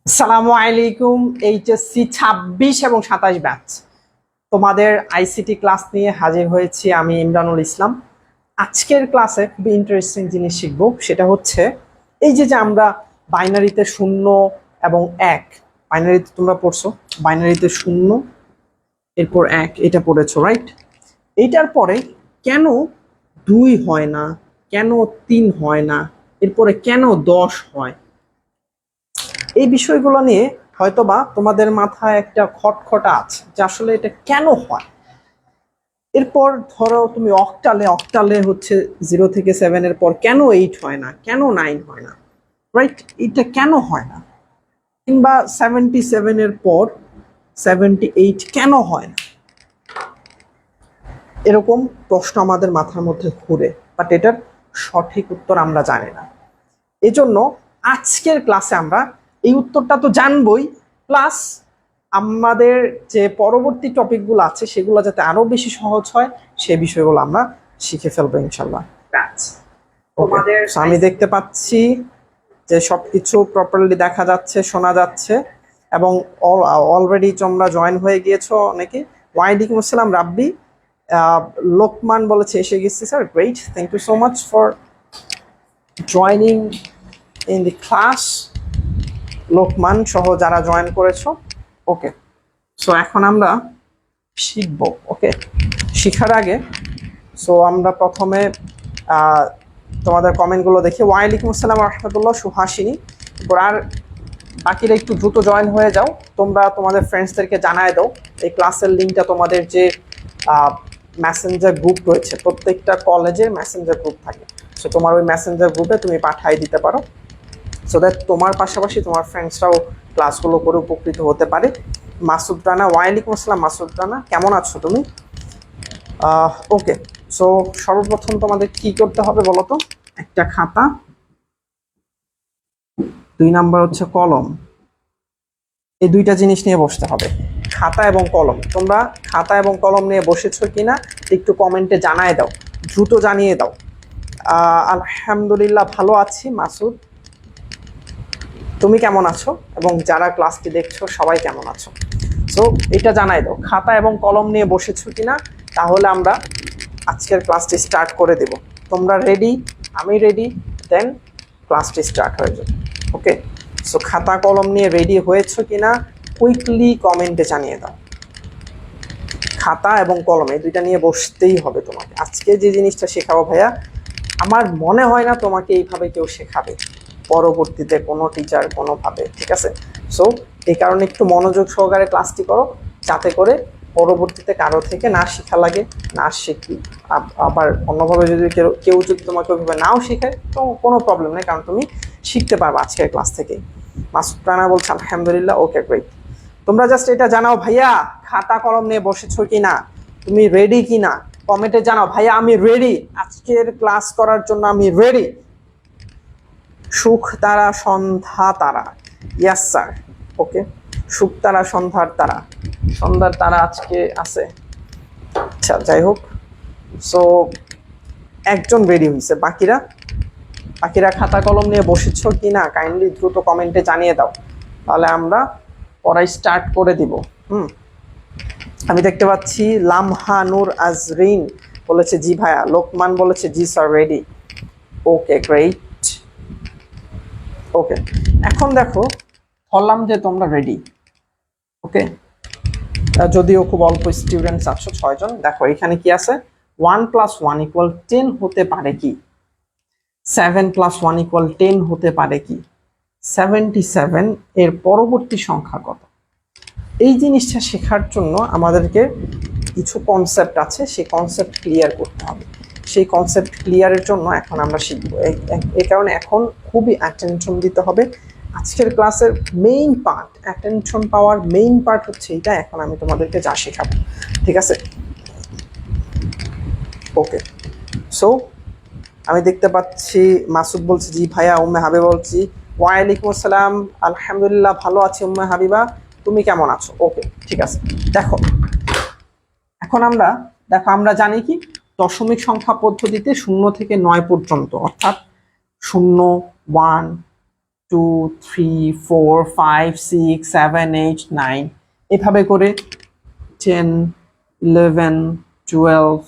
আসসালামু আলাইকুম। এইচএসসি ২৬ এবং ২৭ ব্যাচ তোমাদের আইসিটি ক্লাস নিয়ে হাজির হয়েছি আমি ইমরানুল ইসলাম। আজকের ক্লাসে খুবই ইন্টারেস্টিং জিনিস শিখব, সেটা হচ্ছে এই যে আমরা বাইনারিতে 0 এবং 1, বাইনারিতে তোমরা পড়ছো, বাইনারিতে 0 এরপর 1 এটা পড়েছো, রাইট? এইটার পরে কেন 2 হয় না, কেন 3 হয় না, এরপরে কেন 10 হয়, এই বিষয়গুলো নিয়ে হয়তোবা তোমাদের মাথায় একটা খটখটা আছে যে আসলে এটা কেন হয়। এরপর ধরো তুমি অক্টালে হচ্ছে 0 থেকে 7 এর পর কেন 8 হয় না, কেন 9 হয় না, রাইট? এটা কেন হয় না, কিংবা 77 এর পর 78 কেন হয় না, এরকম প্রশ্ন আমাদের মাথার মধ্যে ঘুরে, বাট এটার সঠিক উত্তর আমরা জানি না। এজন্য আজকের ক্লাসে আমরা এই উত্তরটা তো জানবই, প্লাস আমাদের যে পরবর্তী টপিকগুলো আছে সেগুলো যাতে আরো বেশি সহজ হয় সে বিষয়গুলো আমরা শিখে ফেলবো ইনশাল্লাহ। আমি দেখতে পাচ্ছি যে সবকিছু প্রপারলি দেখা যাচ্ছে, শোনা যাচ্ছে, এবং অলরেডি তোমরা জয়েন হয়ে গিয়েছো অনেকে। ওয়ালাইকুম আসসালাম রাব্বি। লোকমান বলেছে এসে গেছি sir, great, thank you so much for joining in the class. Lokman সহ যারা জয়েন করেছো, ওকে। সো এখন আমরা শিখবো, ওকে। শিখার আগে আমরা প্রথমে তোমাদের কমেন্টগুলো দেখি। ওয়ালাইকুম আসসালাম রহমতুল্লাহ, সুহাসিনী। আর বাকিরা একটু দ্রুত জয়েন হয়ে যাও, তোমরা তোমাদের ফ্রেন্ডসদেরকে জানায় দাও। এই ক্লাসের লিঙ্কটা তোমাদের যে মেসেঞ্জার গ্রুপ রয়েছে, প্রত্যেকটা কলেজের মেসেঞ্জার গ্রুপ থাকে, সো তোমার ওই মেসেঞ্জার গ্রুপে তুমি পাঠিয়ে দিতে পারো, সো দ্যাট তোমার পাশাপাশি তোমার ফ্রেন্ডসরাও ক্লাসগুলো করে উপকৃত হতে পারে। মাসুদ রানা, ওয়ালাইকুম আসসালাম মাসুদ রানা, কেমন আছো তুমি? ওকে। সো সর্বপ্রথম তোমাদের কি করতে হবে বলো তো? একটা খাতা, 2 নাম্বার হচ্ছে কলম, এই দুইটা জিনিস নিয়ে বসতে হবে, খাতা এবং কলম। তোমরা খাতা এবং কলম নিয়ে বসেছো কিনা একটু কমেন্টে জানায় দাও, দ্রুত জানিয়ে দাও। আলহামদুলিল্লাহ ভালো আছি মাসুদ, তুমি কেমন আছো এবং যারা ক্লাসটি দেখছো সবাই কেমন আছো? সো এটা জানাই দাও, খাতা এবং কলম নিয়ে বসেছো কিনা, তাহলে আমরা আজকের ক্লাসটি স্টার্ট করে দেব। তোমরা রেডি, আমি রেডি, দেন ক্লাসটি স্টার্ট হয়ে যাবে, ওকে। সো খাতা কলম নিয়ে রেডি হয়েছো কিনা কুইকলি কমেন্টে জানিয়ে দাও। খাতা এবং কলম এই দুইটা নিয়ে বসতেই হবে তোমাকে। আজকে যে জিনিসটা শেখাবো ভাইয়া, আমার মনে হয় না তোমাকে এইভাবে কেউ শেখাবে পরবর্তীতে কোনো টিচার কোনোভাবে, ঠিক আছে? সো এই কারণে একটু মনোযোগ সহকারে ক্লাসটি করো, যাতে করে পরবর্তীতে কারো থেকে না শেখা লাগে, না শিখি। আবার অন্যভাবে যদি কেউ যদি তোমাকে ওইভাবে নাও শেখায় তো কোনো প্রবলেম নেই, কারণ তুমি শিখতে পারবে আজকের ক্লাস থেকেই। মাসুদ রানা বলছে আলহামদুলিল্লাহ, ওকে গ্রেট। তোমরা জাস্ট এটা জানাও ভাইয়া খাতা কলম নিয়ে বসেছো কিনা, তুমি রেডি কিনা কমেন্টে জানাও। ভাইয়া আমি রেডি, আজকের ক্লাস করার জন্য আমি রেডি। সুখ তারা সন্ধ্যা তারা, ইয়াস স্যার, ওকে। সুখ তারা সন্ধ্যার তারা, সন্ধ্যার তারা আজকে আছে, আচ্ছা যাই হোক। সো একজন রেডি হয়েছে, বাকিরা খাতা কলম নিয়ে বসেছ কিনা কাইন্ডলি দ্রুত কমেন্টে জানিয়ে দাও, তাহলে আমরা পড়াই স্টার্ট করে দিব। আমি দেখতে পাচ্ছি লামহা নূর আজরিন বলেছে জি ভাইয়া, লোকমান বলেছে জি স্যার রেডি, ওকে গ্রেট, ওকে। এখন দেখো বললাম যে তোমরা রেডি, ওকে। যদিও খুব অল্প স্টুডেন্টস আছো, 6 জন। দেখো এখানে কি আছে, 1 + 1 = 10 হতে পারে কি, 7 + 1 = 10 হতে পারে কি, 77 এর পরবর্তী সংখ্যা কত? এই জিনিসটা শেখার জন্য আমাদেরকে কিছু কনসেপ্ট আছে, সেই কনসেপ্ট ক্লিয়ার করতে হবে। সেই কনসেপ্ট ক্লিয়ারের জন্য এখন আমরা শিখবো। এই কারণে এখন খুবই অ্যাটেনশন দিতে হবে। আজকের ক্লাসের মেইন পার্ট, অ্যাটেনশন পাওয়ার মেইন পার্ট হচ্ছে এটা। এখন আমি তোমাদেরকে যা শেখাবো, ঠিক আছে? ওকে। সো আমি দেখতে পাচ্ছি মাসুদ বলছি জি ভাইয়া, উম্মে হাবিবা বলছি ওয়ালাইকুম আসসালাম, আলহামদুলিল্লাহ ভালো আছি উম্মে হাবিবা, তুমি কেমন আছো? ওকে, ঠিক আছে। দেখো এখন আমরা জানি কি দশমিক সংখ্যা পদ্ধতিতে 0 থেকে 9 পর্যন্ত, অর্থাৎ 0, 1, 2 3 4 5 6 7 8 9 এভাবে করে 10 11 12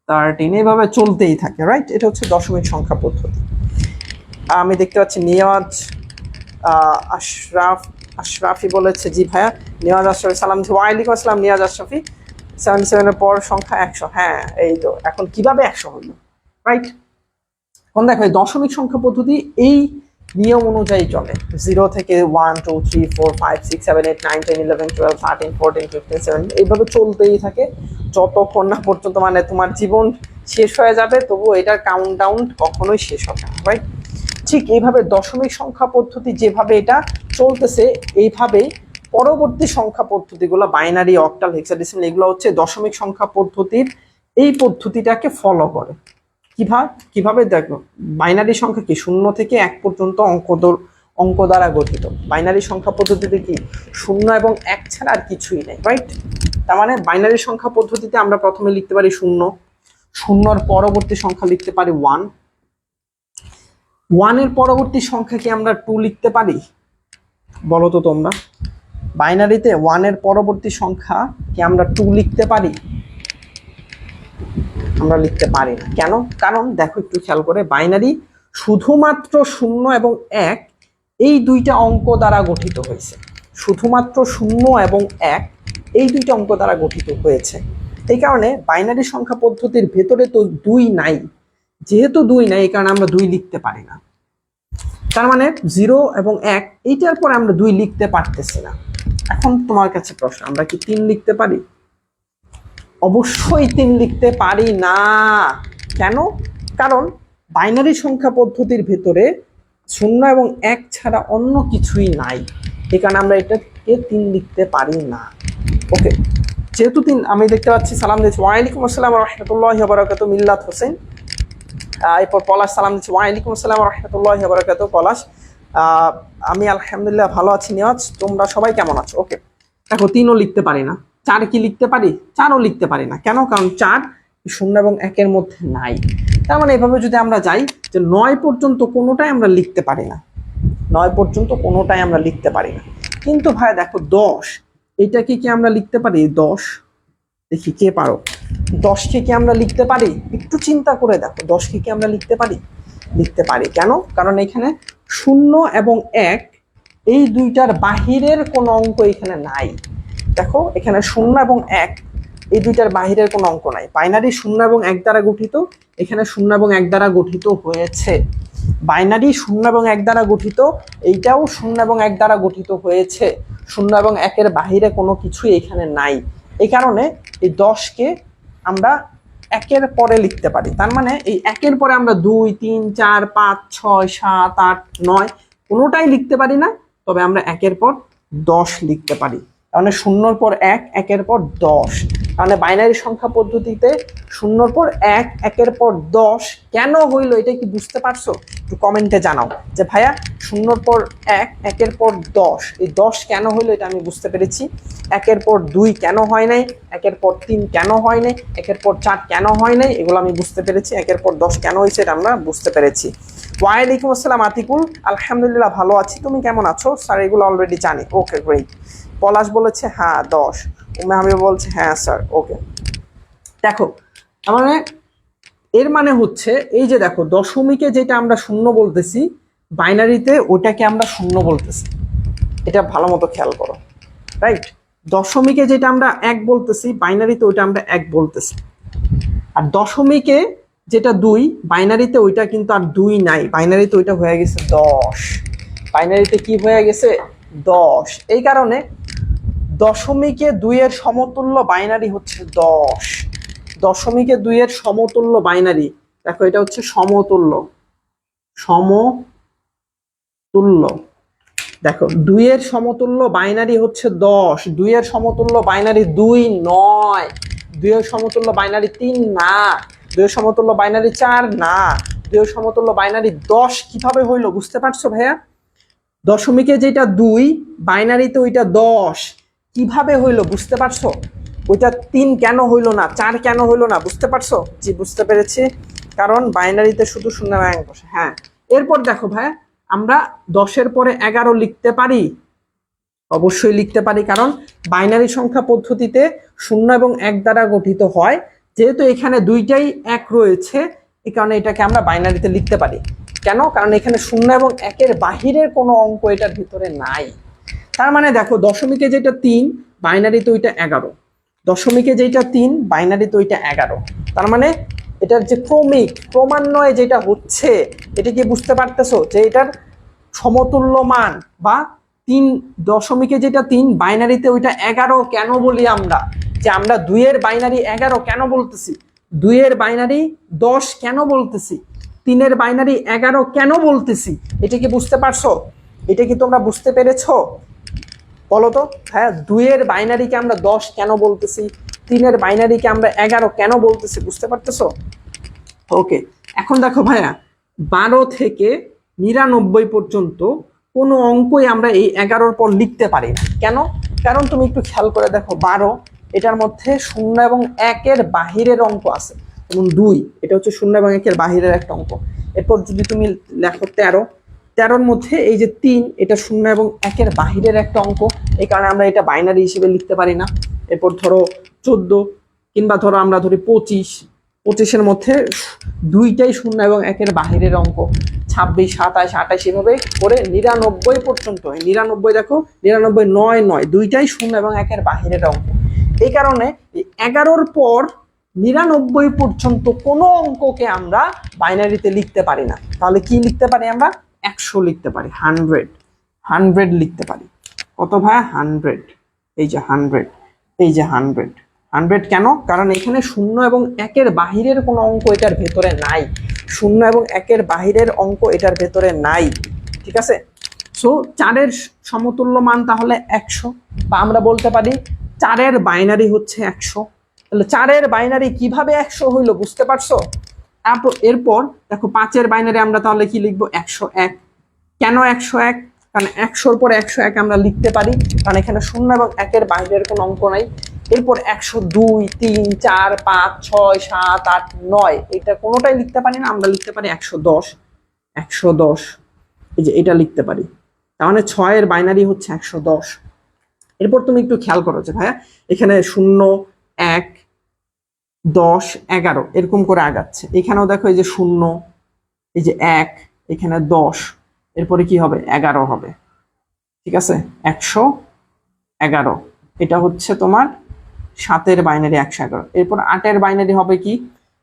13 এভাবে চলতেই থাকে, রাইট? এটা হচ্ছে দশমিক সংখ্যা পদ্ধতি। আমি দেখতে পাচ্ছি নিয়াজ আশরাফি বলেছে, জি ভাইয়া। নিয়াজ আশরাফি সালাম, ওয়ালাইকুম আসসালাম নিয়াজ আশরাফি। 77 এর পর সংখ্যা 100। হ্যাঁ, এই তো এখন কিভাবে 100 হলো, রাইট? এখন দেখো এই দশমিক সংখ্যা পদ্ধতি এই নিয়ম অনুযায়ী চলে। 0 থেকে 1 2 3 4 5 6 7 8 9 10 11 12 13 14 15 17 এইভাবে চলতেই থাকে যতক্ষণ না পর্যন্ত মানে তোমার জীবন শেষ হয়ে যাবে, তবু এটার কাউন্টডাউন কখনোই শেষ হবে না, রাইট? ঠিক এইভাবে দশমিক সংখ্যা পদ্ধতি যেভাবে এটা চলতেছে, এইভাবেই পরবর্তী সংখ্যা পদ্ধতিগুলো বাইনারি, অক্টাল, হেক্সাডেসিমাল এগুলো হচ্ছে দশমিক সংখ্যা পদ্ধতির এই পদ্ধতিটাকে ফলো করে। কিভাবে দেখো, বাইনারি সংখ্যা কি 0 থেকে 1 পর্যন্ত অঙ্ক দ্বারা গঠিত। বাইনারি সংখ্যা পদ্ধতিতে কি 0 এবং 1 ছাড়া আর কিছুই নেই, রাইট? তার মানে বাইনারি সংখ্যা পদ্ধতিতে আমরা প্রথমে লিখতে পারি 0, 0-র পরবর্তী সংখ্যা লিখতে পারি 1, 1-এর পরবর্তী সংখ্যা কি আমরা 2 লিখতে পারি? বলো তো তোমরা, বাইনারিতে 1-এর পরবর্তী সংখ্যা কি আমরা 2 লিখতে পারি? আমরা লিখতে পারি না। কেন? কারণ দেখো একটু খেয়াল করে, বাইনারি শুধুমাত্র 0 এবং 1 এই দুইটা অঙ্ক দ্বারা গঠিত হয়েছে। শুধুমাত্র 0 এবং 1 এই দুইটা অঙ্ক দ্বারা গঠিত হয়েছে। এই কারণে বাইনারি সংখ্যা পদ্ধতির ভেতরে তো 2 নাই। যেহেতু 2 নাই, এই কারণে আমরা 2 লিখতে পারি না। তার মানে 0 এবং 1 এইটার পরে আমরা 2 লিখতে পারতেছি না। এখন তোমার কাছে প্রশ্ন, আমরা কি 3 লিখতে পারি? অবশ্যই 3 লিখতে পারি না। কেন? কারণ বাইনারি সংখ্যা পদ্ধতির ভেতরে 0 এবং 1 ছাড়া অন্য কিছুই নাই। এই কারণে আমরা এটাকে 3 লিখতে পারি না। ওকে, যেহেতু 3, আমি দেখতে পাচ্ছি সালাম দিচ্ছি, ওয়ালাইকুম আসসালাম রহমতুল্লাহি ওয়া বারাকাতুহু, মিল্লাত হোসেন। এরপর পলাশ সালাম দিচ্ছি, ওয়ালাইকুম আসসালাম রহমতুল্লাহি ওয়া বারাকাতুহু, পলাশ। আমি আলহামদুলিল্লাহ ভালো আছি। নিয়াজ, তোমরা সবাই কেমন আছো? ওকে, দেখো 3ও লিখতে পারি না। 4 কি লিখতে পারি? 4ও লিখতে পারি না। কেন? কারণ 4 0 এবং 1-এর মধ্যে নাই। তার মানে এভাবে যদি আমরা যাই যে 9 পর্যন্ত কোনোটাই আমরা লিখতে পারি না। 9 পর্যন্ত কোনোটাই আমরা লিখতে পারি না। কিন্তু ভাই দেখো 10, এটাকে কি আমরা লিখতে পারি? 10 দেখি কে পারো। 10কে কি আমরা লিখতে পারি? একটু চিন্তা করে দেখো, 10কে কি আমরা লিখতে পারি? লিখতে পারি। কেন? কারণ এখানে 0 এবং 1 এই দুইটার বাহিরের কোনো অঙ্ক এখানে নাই। দেখো এখানে 0 এবং 1 এই দুইটার বাহিরের কোনো অঙ্ক নাই। বাইনারি 0 এবং 1 দ্বারা গঠিত, এখানে 0 এবং 1 দ্বারা গঠিত হয়েছে। বাইনারি 0 এবং 1 দ্বারা গঠিত, এইটাও 0 এবং 1 দ্বারা গঠিত হয়েছে। 0 এবং 1-এর বাহিরে কোনো কিছুই এখানে নাই। এই কারণে এই 10কে আমরা 1-এর পরে লিখতে পারি। তার মানে এই 1-এর পরে আমরা 2 3 4 5 6 7 8 9 কোনোটাই লিখতে পারি না। তবে আমরা 1-এর পর 10 লিখতে পারি। মানে 0-র পর 1, 1-এর পর 10। মানে বাইনারি সংখ্যা পদ্ধতিতে 0-র পর 1, 1-এর পর 10 কেন হইলো, এটা কি বুঝতে পারছো? একটু কমেন্টে জানাও যে ভাইয়া 0-র পর 1, 1-এর পর 10, এই 10 কেন হইলো এটা আমি বুঝতে পেরেছি। 1-এর পর 2 কেন হয় নাই, 1-এর পর 3 কেন হয় নাই, 1-এর পর 4 কেন হয় নাই, এগুলো আমি বুঝতে পেরেছি। 1-এর পর 10 কেন হয়েছে এটা আমরা বুঝতে পেরেছি। ওয়ালাইকুম আসসালাম আতিকুল, আলহামদুলিল্লাহ ভালো আছি, তুমি কেমন আছো? স্যার এগুলো অলরেডি জানি। Okay great. পলাশ বলেছে হ্যাঁ 10, আমি বলছি হ্যাঁ স্যার। ওকে, দেখো মানে এর মানে হচ্ছে এই যে দেখো দশমিকে যেটা আমরা 0 বলতেছি, বাইনারিতে ওটাকে আমরা 0 বলতেছি। এটা ভালো মতো খেয়াল করো, রাইট? দশমিকে যেটা আমরা 1 বলতেছি, বাইনারিতে ওইটা আমরা 1 বলতেছি। আর দশমিকে যেটা 2, বাইনারিতে ওইটা কিন্তু আর 2 নাই। বাইনারিতে ওইটা হয়ে গেছে 10। বাইনারিতে কি হয়ে গেছে? 10। এই কারণে দশমিকে 2-এর সমতুল্য বাইনারি হচ্ছে 10। দশমিকে 2-এর সমতুল্য বাইনারি, দেখো এটা হচ্ছে সমতুল্য। সমতুল্য দেখো 2-এর সমতুল্য বাইনারি হচ্ছে 10। 2-এর সমতুল্য বাইনারি 2 নয়। 2-এর সমতুল্য বাইনারি 3 না। 2-এর সমতুল্য বাইনারি 4 না। 2-এর সমতুল্য বাইনারি 10 কিভাবে হইলো বুঝতে পারছো ভাইয়া? দশমিকে যেটা 2, বাইনারিতে ওইটা 10 কিভাবে হইলো বুঝতে পারছো? ওইটা 3 কেন হইলো না, 4 কেন হইলো না বুঝতে পারছো? জি বুঝতে পেরেছি, কারণ বাইনারিতে শুধু 0 এবং 1 বসে। হ্যাঁ, এরপর দেখো ভাই আমরা 10-এর পরে 11 লিখতে পারি? অবশ্যই লিখতে পারি, কারণ বাইনারি সংখ্যা পদ্ধতিতে 0 এবং 1 দ্বারা গঠিত হয়। যেহেতু এখানে দুইটাই 1 রয়েছে, এই কারণে এটাকে আমরা বাইনারিতে লিখতে পারি। কেন? কারণ এখানে 0 এবং 1-এর বাহিরের কোনো অঙ্ক এটার ভিতরে নাই। তার মানে দেখো, দশমিকে যেটা 3, বাইনারিতে ওইটা 11। দশমিকে যেটা 3, বাইনারিতে ওইটা 11। তার মানে এটার যে ক্রমান্বয়ে যেটা হচ্ছে, এটা কি বুঝতে পারতেছো যে এটার সমতুল্য মান বা 3 দশমিকে যেটা 3, বাইনারিতে ওইটা 11 কেন বলি আমরা? যে আমরা 2-এর বাইনারি 11 কেন বলতেছি, 2-এর বাইনারি 10 কেন বলতেছি, 3-এর বাইনারি 11 কেন বলতেছি? এটা কি বুঝতে পারছো? এটা কি তোমরা বুঝতে পেরেছো? বলো তো। হ্যাঁ, 2-এর বাইনারিকে আমরা 10 কেন বলতেছি, 3-এর বাইনারিকে আমরা 11 কেন বলতেছি, বুঝতে পারতেছো? ওকে, এখন দেখো ভাইয়া, 12 থেকে 99 পর্যন্ত কোনো অঙ্কই আমরা এই 11-র পর লিখতে পারি না। কেন? কারণ তুমি একটু খেয়াল করে দেখো, 12 এটার মধ্যে 0 এবং 1-এর বাহিরের অঙ্ক আছে, যেমন 2, এটা হচ্ছে 0 এবং 1-এর বাহিরের একটা অঙ্ক। এরপর যদি তুমি লেখো 13-র মধ্যে এই যে 3, এটা 0 এবং 1-এর বাহিরের একটা অঙ্ক, এই কারণে আমরা এটা বাইনারি হিসেবে লিখতে পারি না। এরপর ধরো 14, কিংবা ধরো আমরা ধরি 25-এর মধ্যে দুইটাই 0 এবং 1-এর বাহিরের অঙ্ক। 26, 27, 28 এভাবে করে 99 পর্যন্ত। 99 দেখো, 99, 9, দুইটাই 0 এবং 1-এর বাহিরের অঙ্ক। এই কারণে 11-র পর 99 পর্যন্ত কোনো অঙ্ককে আমরা বাইনারিতে লিখতে পারি না। তাহলে কি লিখতে পারি আমরা? 100 লিখতে পারি, 100 লিখতে পারি। কত ভাই? 100। এই যে 100, এই যে 100 কেন? কারণ এখানে 0 এবং 1-এর বাহিরের কোনো অঙ্ক এটার ভেতরে নাই। 0 এবং 1-এর বাহিরের অঙ্ক এটার ভেতরে নাই। ঠিক আছে? সো 4-এর সমতুল্য মান তাহলে 100, বা আমরা বলতে পারি 4-এর বাইনারি হচ্ছে 100। তাহলে 4-এর বাইনারি কিভাবে 100 হইলো, বুঝতে পারছো? এরপর দেখো, 5-এর বাইনারি আমরা তাহলে কি লিখবো? 101। কেন 101? কারণ 100-র পরে 101 আমরা লিখতে পারি, কারণ এখানে 0 এবং 1-এর বাইরের কোনো অঙ্ক নাই। এরপর 102, 3, 4, 5, 6, 7, 8, 9, এটা কোনোটাই লিখতে পারি না, আমরা লিখতে পারি 110। এই যে এটা লিখতে পারি, তার মানে 6-এর বাইনারি হচ্ছে 110। এরপর তুমি একটু খেয়াল করো যে ভাইয়া, এখানে 0, 1, 10, 11 এরকম করে আগাচ্ছে। এখানেও দেখো, এই যে 0, এই যে 1, এখানে 10, এরপরে কি হবে? 11 হবে। ঠিক আছে, 111। এটা হচ্ছে তোমার 7-এর বাইনারি 111। এরপর 8-এর বাইনারি হবে কি?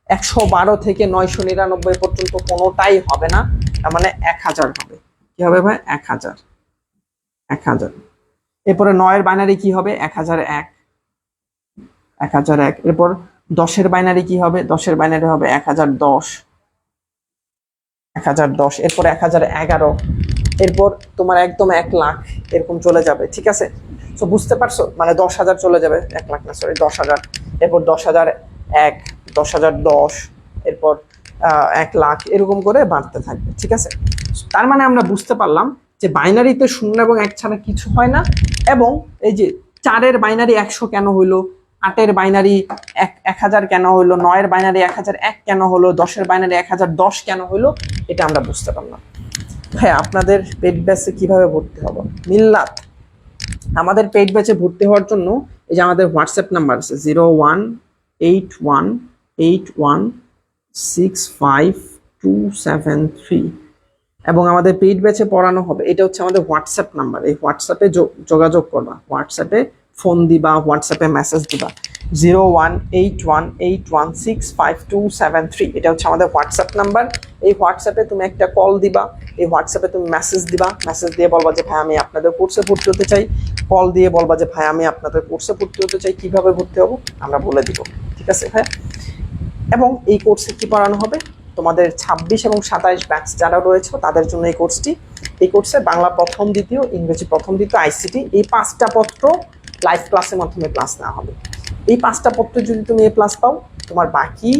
112 থেকে 999 পর্যন্ত কোনোটাই হবে না, তার মানে 1000 হবে। কি হবে ভাই? 1000। এরপরে 9-এর বাইনারি কি হবে? 1001। এরপর 10-এর বাইনারি কি হবে? 10-এর বাইনারি হবে 1010। এরপর 1011। এরপর তোমার একদম 1 লাখ এরকম চলে যাবে। ঠিক আছে, তো বুঝতে পারছো? মানে 10,000 চলে যাবে, 1 লাখ না, সরি 10,000। এরপর 10,001, 10,010, এরপর 1 লাখ, এরকম করে বাড়তে থাকবে। ঠিক আছে, তার মানে আমরা বুঝতে পারলাম যে বাইনারিতে 0 এবং 1 ছাড়া কিছু হয় না। এবং এই যে 4-এর বাইনারি 100 কেন হইলো, 8-এর বাইনারি 1000 কেন হইলো, 9-এর বাইনারি 1001 কেন হলো, 10-এর বাইনারি 1010 কেন হইলো, এটা আমরা বুঝতে পারলাম। হ্যাঁ, আপনাদের পেইড ব্যাচে কিভাবে ভর্তি হবো? মিল্লাত, আমাদের পেইড ব্যাচে ভর্তি হওয়ার জন্য এই যে আমাদের হোয়াটসঅ্যাপ নাম্বার আছে 018181652273, এবং আমাদের পেইড ব্যাচে পড়ানো হবে। এটা হচ্ছে আমাদের হোয়াটসঅ্যাপ নাম্বার। এই হোয়াটসঅ্যাপে যোগাযোগ করবা, হোয়াটসঅ্যাপে ফোন দিবা, হোয়াটসঅ্যাপে মেসেজ দিবা 018181652273। এটা হচ্ছে আমাদের হোয়াটসঅ্যাপ নাম্বার। এই হোয়াটসঅ্যাপে তুমি একটা কল দিবা, এই হোয়াটসঅ্যাপে তুমি মেসেজ দিবা, মেসেজ দিয়ে বলবা যে ভাই আমি আপনাদের কোর্সে ভর্তি হতে চাই। কল দিয়ে বলবা যে ভাই আমি আপনাদের কোর্সে ভর্তি হতে চাই, কিভাবে ভর্তি হবো আমরা বলে দিব। ঠিক আছে ভাই? এবং এই কোর্সে কি পড়ানো হবে? তোমাদের 26 এবং 27 ব্যাচ যারা রয়েছে তাদের জন্য এই কোর্সটি। এই কোর্সে বাংলা প্রথম, দ্বিতীয়, ইংরেজি প্রথম, দ্বিতীয়, আইসিটি, এই 5টা পত্র লাইভ ক্লাসের মাধ্যমে ক্লাস নেওয়া হবে। এই 5টা পত্র যদি তুমি এ প্লাস পাও, তোমার বাকি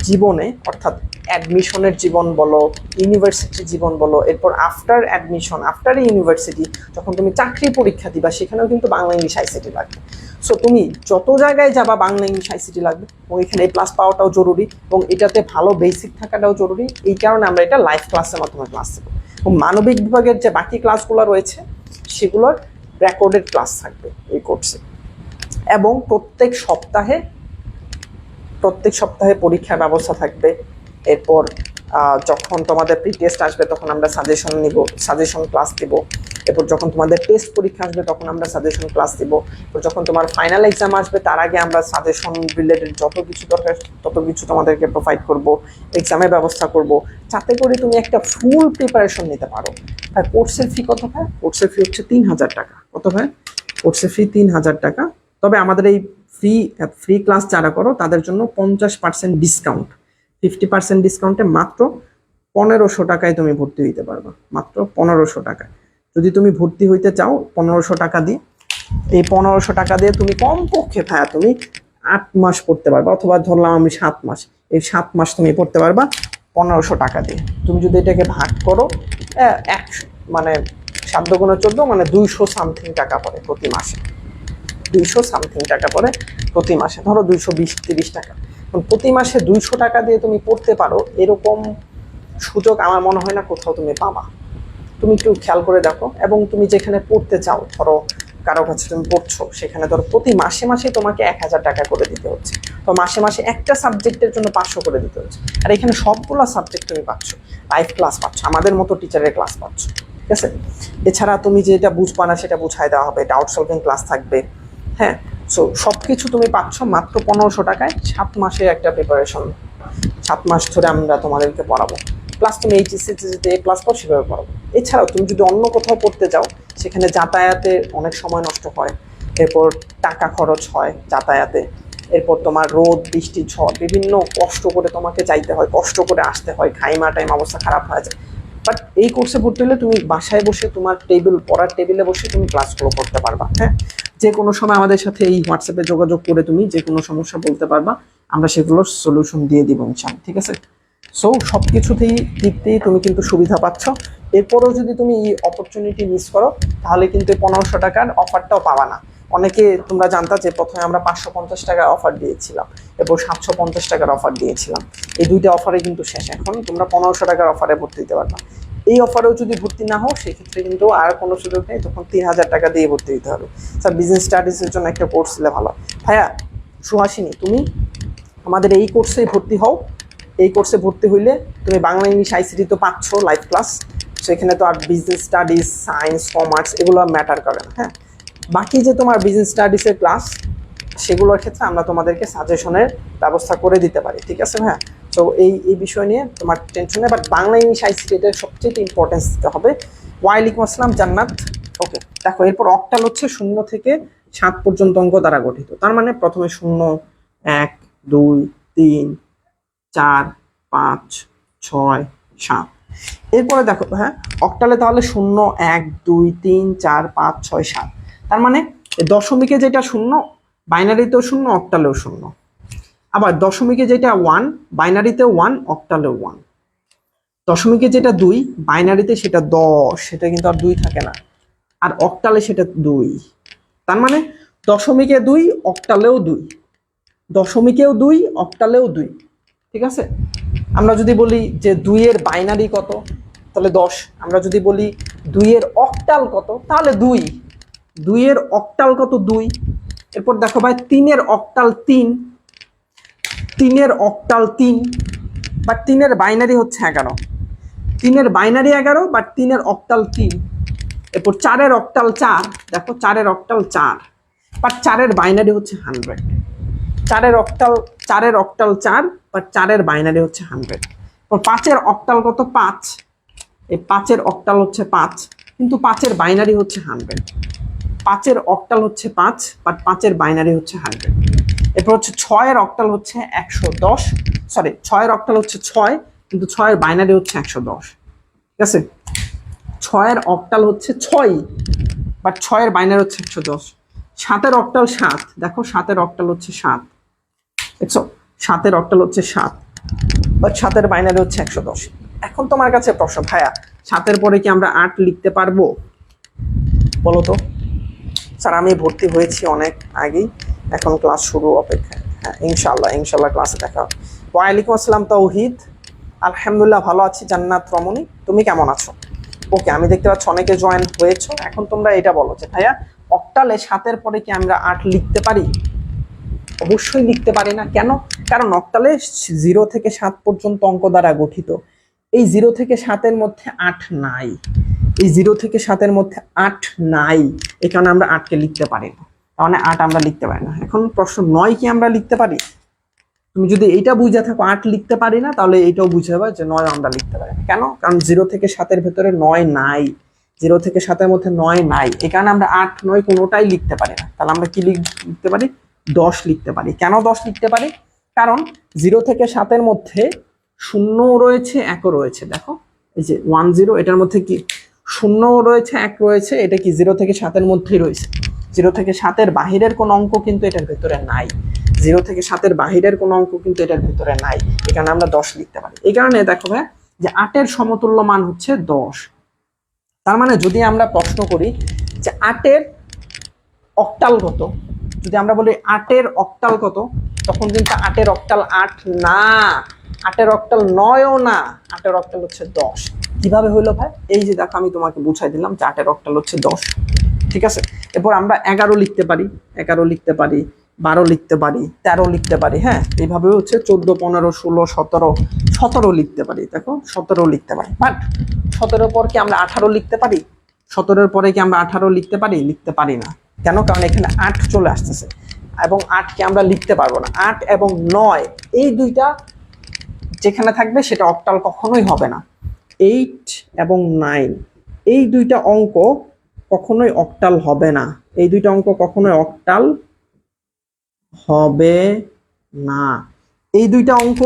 জীবনে, অর্থাৎ অ্যাডমিশনের জীবন বলো, ইউনিভার্সিটির জীবন বলো, এরপর আফটার অ্যাডমিশন, আফটার ইউনিভার্সিটি যখন তুমি চাকরি পরীক্ষা দিবা সেখানেও কিন্তু বাংলা ইংলিশ আইসিটি লাগবে। সো তুমি যত জায়গায় যাবা বাংলা ইংলিশ আইসিটি লাগবে, এবং এখানে A+ পাওয়াটাও জরুরি, এবং এটাতে ভালো বেসিক থাকাটাও জরুরি। এই কারণে আমরা এটা লাইভ ক্লাসের মাধ্যমে ক্লাস দেবো। এবং মানবিক বিভাগের যে বাকি ক্লাসগুলো রয়েছে সেগুলোর রেকর্ডেড ক্লাস থাকবে এই কোর্সে। এবং প্রত্যেক সপ্তাহে পরীক্ষার ব্যবস্থা থাকবে। এরপর যখন তোমাদের প্রি টেস্ট আসবে তখন আমরা সাজেশন ক্লাস দিব। এরপর যখন তোমাদের টেস্ট পরীক্ষা আসবে তখন আমরা সাজেশন ক্লাস দিব। এরপর যখন তোমার ফাইনাল এক্সাম আসবে তার আগে আমরা সাজেশন রিলেটেড যত কিছু দরকার তত কিছু তোমাদেরকে প্রোভাইড করব, এক্সামের ব্যবস্থা করব, যাতে করে তুমি একটা ফুল প্রিপারেশন নিতে পারো। আর কোর্সের ফি কত হয়? কোর্সের ফি হচ্ছে 3000 টাকা। কত হয়? কোর্সের ফি 3000 টাকা। তবে আমাদের এই ফ্রি ক্লাস যারা করো তাদের জন্য 50% ডিসকাউন্ট, 50% ডিসকাউন্টে মাত্র 1500 টাকায় তুমি ভর্তি হইতে পারবা। মাত্র 1500 টাকা। যদি তুমি ভর্তি হইতে চাও 1500 টাকা দিয়ে, এই 1500 টাকা দিয়ে তুমি কমপক্ষে তুমি 8 মাস পড়তে পারবা, অথবা ধরলাম আমি 7 মাস, এই 7 মাস তুমি পড়তে পারবা 1500 টাকা দিয়ে। তুমি যদি এটাকে ভাগ করো 1 7 গুণে 14 মানে 200 সামথিং টাকা পড়ে প্রতি মাসে। 200 সামথিং টাকা পড়ে প্রতি মাসে, ধরো 220-30 টাকা। প্রতি মাসে 200 টাকা দিয়ে তুমি পড়তে পারো, এরকম সুযোগ আমার মনে হয় না কোথাও তুমি পাবা। তুমি একটু খেয়াল করে দেখো। এবং তুমি যেখানে পড়তে চাও, ধরো কারো কাছে তুমি পড়ছো, সেখানে ধরো প্রতি মাসে মাসে তোমাকে 1000 টাকা করে দিতে হচ্ছে, তো মাসে মাসে একটা সাবজেক্টের জন্য 500 করে দিতে হচ্ছে। আর এখানে সবগুলো সাবজেক্ট তুমি পাচ্ছ, লাইভ ক্লাস পাচ্ছ, আমাদের মতো টিচারের ক্লাস পাচ্ছ, ঠিক আছে। এছাড়া তুমি যেটা বুঝবা না সেটা বুঝাই দেওয়া হবে, ডাউট সলভিং ক্লাস থাকবে। হ্যাঁ, সো সব কিছু তুমি পাচ্ছ মাত্র 1500 টাকায়। 7 মাসের একটা প্রিপারেশন, 7 মাস ধরে আমরা তোমাদেরকে পড়াবো। প্লাস তুমি এইচএসসি যদি A+ পাও সেভাবে পড়াবো। এছাড়াও তুমি যদি অন্য কোথাও পড়তে যাও, সেখানে যাতায়াতে অনেক সময় নষ্ট হয়, এরপর টাকা খরচ হয় যাতায়াতে, এরপর তোমার রোদ বৃষ্টি ঝড় বিভিন্ন কষ্ট করে তোমাকে যাইতে হয়, কষ্ট করে আসতে হয়, খাইমা টাইম অবস্থা খারাপ হয়ে যায়। বাট এই কোর্সে ভর্তি হলে তুমি বাসায় বসে তোমার পড়ার টেবিলে বসে তুমি ক্লাসগুলো করতে পারবা। হ্যাঁ, যে কোনো সময় আমাদের সাথে এই হোয়াটসঅ্যাপে যোগাযোগ করে তুমি যে কোনো সমস্যা বলতে পারবা, আমরা সেগুলোর সলিউশন দিয়ে দিব ইনশাআল্লাহ, ঠিক আছে। সো সব কিছুতেই দিক দিয়ে তুমি কিন্তু সুবিধা পাচ্ছ। এরপরেও যদি তুমি এই অপরচুনিটি মিস করো তাহলে কিন্তু 1500 টাকার অফারটাও পাবা না। অনেকে তোমরা জানতা যে প্রথমে আমরা 550 টাকার অফার দিয়েছিলাম, এরপর 750 টাকার অফার দিয়েছিলাম। এই দুইটা অফারে কিন্তু শেষ। এখন তোমরা 1500 টাকার অফারে ভর্তি দিতে পারবা। এই অফারেও যদি ভর্তি না হও সেক্ষেত্রে কিন্তু আর কোনো সুযোগ নেই, তখন 3000 টাকা দিয়ে ভর্তি দিতে হবে। স্যার বিজনেস স্টাডিজের জন্য একটা কোর্স দিলে ভালো। ভাইয়া সুহাসিনী, তুমি আমাদের এই কোর্সে ভর্তি হও। এই কোর্সে ভর্তি হইলে তুমি বাংলা ইংলিশ আইসিটি তো পাচ্ছ লাইভ ক্লাস, সেখানে তো আর বিজনেস স্টাডিজ, সায়েন্স, কমার্স এগুলো ম্যাটার করে না। হ্যাঁ, বাকি যে তোমার বিজনেস স্টাডিজের ক্লাস সেগুলোর ক্ষেত্রে আমরা তোমাদেরকে সাজেশনের ব্যবস্থা করে দিতে পারি, ঠিক আছে ভাইয়া। তো এই বিষয় নিয়ে তোমার টেনশন নেই, বাট বাংলা ইংলিশ আইসিটি এটার সবচেয়ে ইম্পর্টেন্স দিতে হবে। ওয়ালাইকুম আসসালাম জান্নাত। ওকে, দেখো এরপর অক্টাল হচ্ছে 0 থেকে 7 পর্যন্ত অঙ্ক দ্বারা গঠিত। তার মানে প্রথমে 0, 1, 2, 3, 4, 5, 6, 7। এরপরে দেখো হ্যাঁ, অক্টালে তাহলে 0, 1, 2, 3, 4, 5, 6, 7। তার মানে দশমিকে যেটা 0 বাইনারিতেও 0, অক্টালেও 0। আবার দশমিকে যেটা 1 বাইনারিতেও 1, অক্টালেও 1। দশমিকে যেটা 2 বাইনারিতে সেটা 10, সেটা কিন্তু আর 2 থাকে না, আর অক্টালে সেটা 2। তার মানে দশমিকে 2, অক্টালেও 2, দশমিকেও 2, অক্টালেও 2, ঠিক আছে। আমরা যদি বলি যে 2 এর বাইনারি কত তাহলে 10। আমরা যদি বলি 2 এর অক্টাল কত তাহলে 2। 2 এর অক্টাল কত? 2। এরপর দেখো ভাই 3 এর অক্টাল 3, 3 এর অক্টাল 3, বাট 3 এর বাইনারি হচ্ছে 11। 3 এর বাইনারি 11, বাট 3 এর অক্টাল 3। এরপর 4 এর অক্টাল 4, দেখো 4 এর অক্টাল 4, বাট 4 এর বাইনারি হচ্ছে 100। 4 এর অক্টাল 4, বাট 4 এর বাইনারি হচ্ছে 100। 5 এর অক্টাল কত? 5। এই 5 এর অক্টাল হচ্ছে 5, কিন্তু 5 এর বাইনারি হচ্ছে 100। 5 এর অক্টাল হচ্ছে 5, বাট 5 এর বাইনারি হচ্ছে 100। এরপর হচ্ছে 6 এর অক্টাল হচ্ছে 110, সরি 6 এর অক্টাল হচ্ছে 6, কিন্তু 6 এর বাইনারি হচ্ছে 110, ঠিক আছে। 6 এর অক্টাল হচ্ছে 6, বাট 6 এর বাইনারি হচ্ছে 110। 7 এর অক্টাল 7, দেখো 7 এর অক্টাল হচ্ছে 7, দেখছো 7 এর অক্টাল হচ্ছে 7। বাট 7-এর বাইনারি হচ্ছে 110। এখন তোমার কাছে প্রশ্ন, ভাইয়া 7-এর পরে কি আমরা 8 লিখতে পারবো? বলো তো। স্যার আমি ভর্তি হয়েছি অনেক আগেই, এখন ক্লাস শুরু অপেক্ষায়। হ্যাঁ ইনশাল্লাহ ইনশাল্লাহ ক্লাসে দেখা হবে। ওয়ালাইকুম আসসালাম তৌহিদ, আলহামদুলিল্লাহ ভালো আছি। জান্নাত রমণী, তুমি কেমন আছো? ওকে, আমি দেখতে পাচ্ছি অনেকে জয়েন হয়েছো। এখন তোমরা এটা বলো যে ভাইয়া অক্টালে 7-এর পরে কি আমরা 8 লিখতে পারি? অবশ্যই লিখতে পারি না। কেন? কারণ অক্টালে 0 থেকে 7 পর্যন্ত অঙ্ক দ্বারা গঠিত। এই 0 থেকে 7-এর মধ্যে 8 নাই, এই 0 থেকে 7-এর মধ্যে 8 নাই, এই কারণে আমরা 8কে লিখতে পারি না। তার মানে 8 আমরা লিখতে পারি না। এখন প্রশ্ন 9 কি আমরা লিখতে পারি? তুমি যদি এইটা বুঝে থাকো 8 লিখতে পারি না, তাহলে এইটাও বুঝে যাবে যে 9 আমরা লিখতে পারি না। কেন? কারণ 0 থেকে 7-এর ভেতরে 9 নাই, 0 থেকে 7-এর মধ্যে 9 নাই, এই কারণে আমরা 8 9 কোনোটাই লিখতে পারি না। তাহলে আমরা কি লিখতে পারি? 10 লিখতে পারি। কেন 10 লিখতে পারি? কারণ 0 থেকে 7-এর মধ্যে 0 রয়েছে 1ও রয়েছে। দেখো এই যে 1 0, এটার মধ্যে কি 0 রয়েছে 1 রয়েছে, এটা কি 0 থেকে 7-এর মধ্যেই রয়েছে। 0 থেকে 7-এর বাহিরের কোন অঙ্ক কিন্তু এটার ভেতরে নাই, 0 থেকে 7-এর বাহিরের কোন অঙ্ক কিন্তু এটার ভেতরে নাই, এখানে আমরা 10 লিখতে পারি। এই কারণে দেখো ভাই যে 8-এর সমতুল্য মান হচ্ছে 10। তার মানে যদি আমরা প্রশ্ন করি যে 8-এর অক্টাল কত, যদি আমরা বলি 8-এর অক্টাল কত, তখন কিন্তু 8-এর অক্টাল 8 না, 8-এর অক্টাল 9ও না, 8-এর অক্টাল হচ্ছে 10। কিভাবে হইলো ভাই? এই যে দেখো আমি তোমাকে বুঝাই দিলাম যে 8-এর অক্টাল হচ্ছে 10। ঠিক আছে, এরপর আমরা 11 লিখতে পারি, 11 লিখতে পারি, 12 লিখতে পারি, 13 লিখতে পারি। হ্যাঁ এইভাবে হচ্ছে 14 15 16 17 17 লিখতে পারি। দেখো 17 লিখতে পারি। বাট 17-এর পর কি আমরা 18 লিখতে পারি? 17-এর পরে কি আমরা 18 লিখতে পারি? লিখতে পারি না। কেন? কারণ এখানে 8 চলে আসতেছে এবং 8কে আমরা লিখতে পারবো না। 8 এবং 9 এই দুইটা যেখানে থাকবে সেটা অক্টাল কখনোই হবে না। 8 এবং 9 এই দুইটা অঙ্ক কখনোই অক্টাল হবে না, এই দুইটা অঙ্ক কখনোই অক্টাল হবে না। এই দুইটা অঙ্ক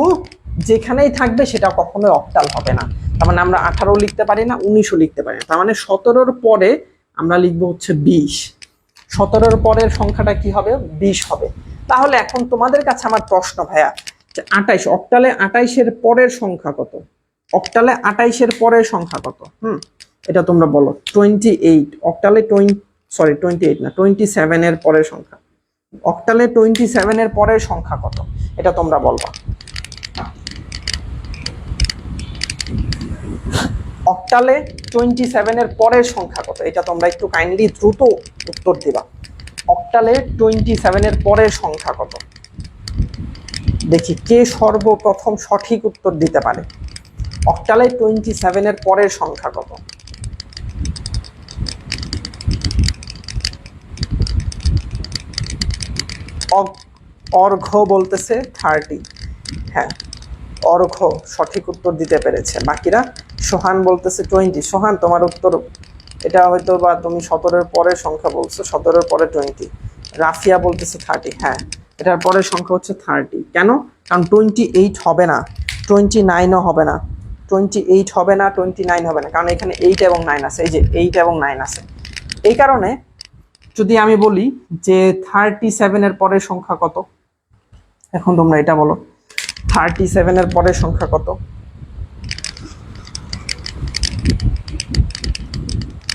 যেখানেই থাকবে সেটা কখনোই অক্টাল হবে না। তার মানে আমরা 18 লিখতে পারি না, 19ও লিখতে পারি না। তার মানে 17-এর পরে আমরা লিখবো হচ্ছে 20। 17-এর পরের সংখ্যাটা কি হবে? 20 হবে। তাহলে এখন তোমাদের কাছে আমার প্রশ্ন ভাইয়া যে 28 অক্টালে 28-এর পরের সংখ্যা কত? অক্টালে 28-এর পরের সংখ্যা কত? এটা তোমরা বলো। 28 অক্টালে 28 না 27-এর পরের সংখ্যা। অক্টালে 27-এর পরের সংখ্যা কত? এটা তোমরা বলবা। অক্টালে 27-এর পরের সংখ্যা কত? এটা তোমরা একটু কাইন্ডলি দ্রুত উত্তর দিবা। অক্টালে 27-এর পরের সংখ্যা কত? দেখি কে সর্বপ্রথম সঠিক উত্তর দিতে পারে। অক্টালে 27-এর পরের সংখ্যা কত? অর্ঘ্য বলতেছে 30। হ্যাঁ অর্ঘ্য সঠিক উত্তর দিতে পেরেছে। বাকিরা সোহান বলতেছে 20। সোহান তোমার উত্তর এটা হয়তো বা তুমি 17-এর পরের সংখ্যা বলছো, 17-এর পরে 20। রাফিয়া বলতেছে 30। হ্যাঁ এটার পরের সংখ্যা হচ্ছে 30। কেন? কারণ 28 হবে না, 29ও হবে না, 28 হবে না, 29 হবে না, কারণ এখানে 8 এবং 9 আছে। এই যে 8 এবং 9 আছে। এই কারণে যদি আমি বলি যে 37-এর পরের সংখ্যা কত, এখন তোমরা এটা বলো 37-এর পরের সংখ্যা কত?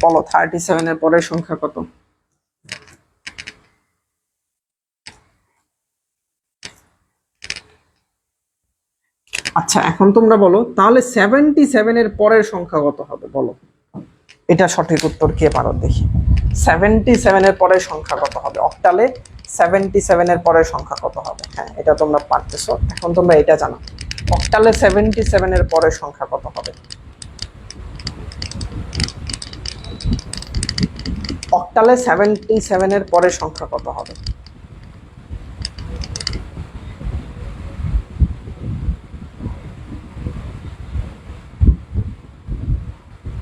বলো 37-এর পরের সংখ্যা কত? আচ্ছা এখন তোমরা বলো তাহলে 77-এর পরের সংখ্যা কত হবে? বলো এটা সঠিক উত্তর কে পারো দেখি। 77-এর পরের সংখ্যা কত হবে? অক্টালে 77-এর পরের সংখ্যা কত হবে? হ্যাঁ এটা তোমরা পারতেছো। এখন তোমরা এটা জানো অক্টালে 77-এর পরের সংখ্যা কত হবে? অক্টালে 77-এর পরের সংখ্যা কত হবে?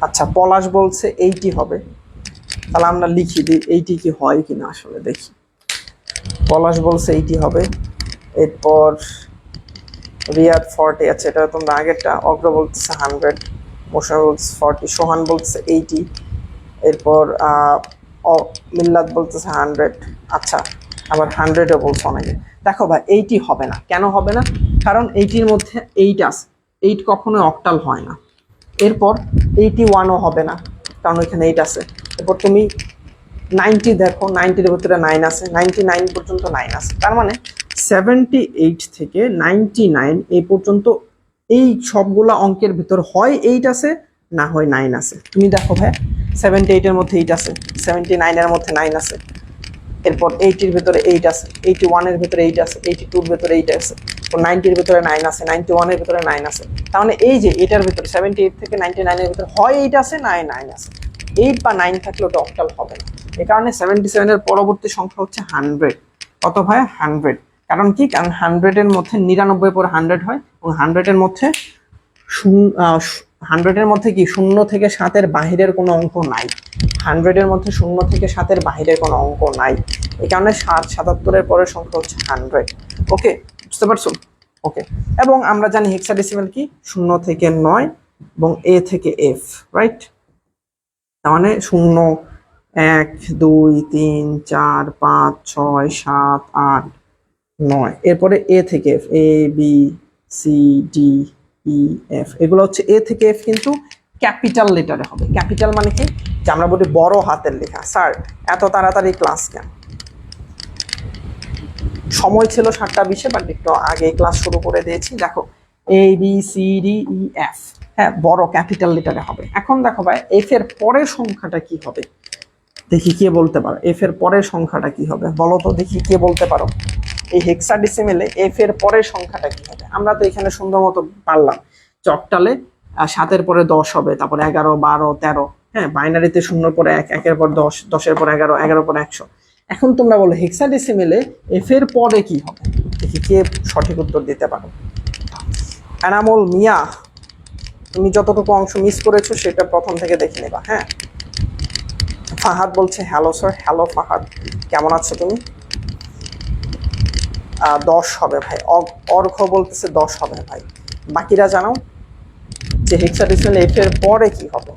আচ্ছা পলাশ বলছে 80 হবে। তাহলে আমরা লিখি দিই 80 কি হয় কিনা আসলে দেখি। পলাশ বলছে 80 হবে। এরপর রিয়াদ 40 আছে, এটা তোমরা আগেরটা। অগ্র বলতেছে 100, মোশার বলছে 40, সোহান বলছে 80, এরপর মিল্লাত বলতেছে 100। আচ্ছা আবার 100ও বলছে অনেকে। দেখো ভাই 80 হবে না। কেন হবে না? কারণ 80-র মধ্যে 8 আছে, 8 কখনো অক্টাল হয় না। এরপর 81ও হবে না, কারণ এখানে 8 আছে। এরপর তুমি 90 দেখো, 90-র ভিতরে 9 আছে, 99 পর্যন্ত 9 আছে। তার মানে 78 থেকে 99 এই পর্যন্ত এই সবগুলো অঙ্কের ভিতর হয় 8 আছে, না হয় 9 আছে। তুমি দেখো ভাই, 78-এর মধ্যে 8 আছে, 79-এর মধ্যে 9 আছে, এরপর 80-র ভিতরে 8 আছে, 81-এর ভিতরে 8 আছে, 82-র ভিতরে 8 আছে, তো 90-র ভিতরে 9 আছে, 91-এর ভিতরে 9 আছে। তার মানে এই যে এটার ভিতরে 78 থেকে 99-এর ভিতরে হয় 8 আছে, না 9 আছে। 8 বা 9 থাকলে ওটা অক্টাল হবে না। এই কারণে 77-এর পরবর্তী সংখ্যা হচ্ছে 100। কত ভাই? 100। কারণ কি? কারণ 100-এর মধ্যে 99 পরে 100 হয়, এবং 100-এর মধ্যে 100-এর মধ্যে কি 0 থেকে 7-এর বাহিরের কোনো অঙ্ক নাই। 100-এর মধ্যে 0 থেকে 7-এর বাহিরের কোনো অঙ্ক নাই। এই কারণে 77-এর পরের সংখ্যা হচ্ছে 100। ওকে, বুঝতে পারছো? ওকে, এবং আমরা জানি হেক্সাডেসিমাল কি 0 থেকে 9 এবং এ থেকে এফ, রাইট? তার মানে 0 1 2 3 4 5 6 7 8 9, এরপরে এ থেকে F, A B C D E F, এগুলো হচ্ছে এ থেকে এফ কিন্তু ক্যাপিটাল লেটারে হবে। ক্যাপিটাল মানে কি? যে আমরা বলি বড় হাতের লেখা। স্যার এত তাড়াতাড়ি ক্লাস কেন? সময় ছিল 7টা 20-এ, বাট একটু আগে ক্লাস শুরু করে দিয়েছি। দেখো A B C D E F, হ্যাঁ, বড় ক্যাপিটাল লেটারে হবে। এখন দেখো ভাই, এফ এর পরের সংখ্যাটা কি হবে? দেখি কে বলতে পারো এফ এর পরের সংখ্যাটা কি হবে, বলো তো দেখি কে বলতে পারো। এই হেক্সাডেসিমেলে এফ এর পরের সংখ্যাটা কি হবে? আমরা তো এখানে সুন্দর মতো পারলাম যে অক্টালে 7-এর পরে 10 হবে, তারপরে 11 12 13, হ্যাঁ, বাইনারিতে 0-এর পরে 1, 1-এর পর 10, 10-এর পর 11, 11-এর পর 100। এখন তোমরা বলো হেক্সাডেসিমেলে এফ এর পরে কি হবে? দেখি কে সঠিক উত্তর দিতে পারো। এনামুল মিয়া, তুমি যতটুকু অংশ মিস করেছো সেটা প্রথম থেকে দেখে নেবা। হ্যাঁ, ফাহাদ বলছে হ্যালো স্যার। হ্যালো ফাহাদ, কেমন আছো তুমি? 10 হবে ভাই। অর্ঘ বলতেছে 10 হবে ভাই। বাকিরা জানাও যে হেক্সাডেসিমাল এফ এর পরে কি হবে।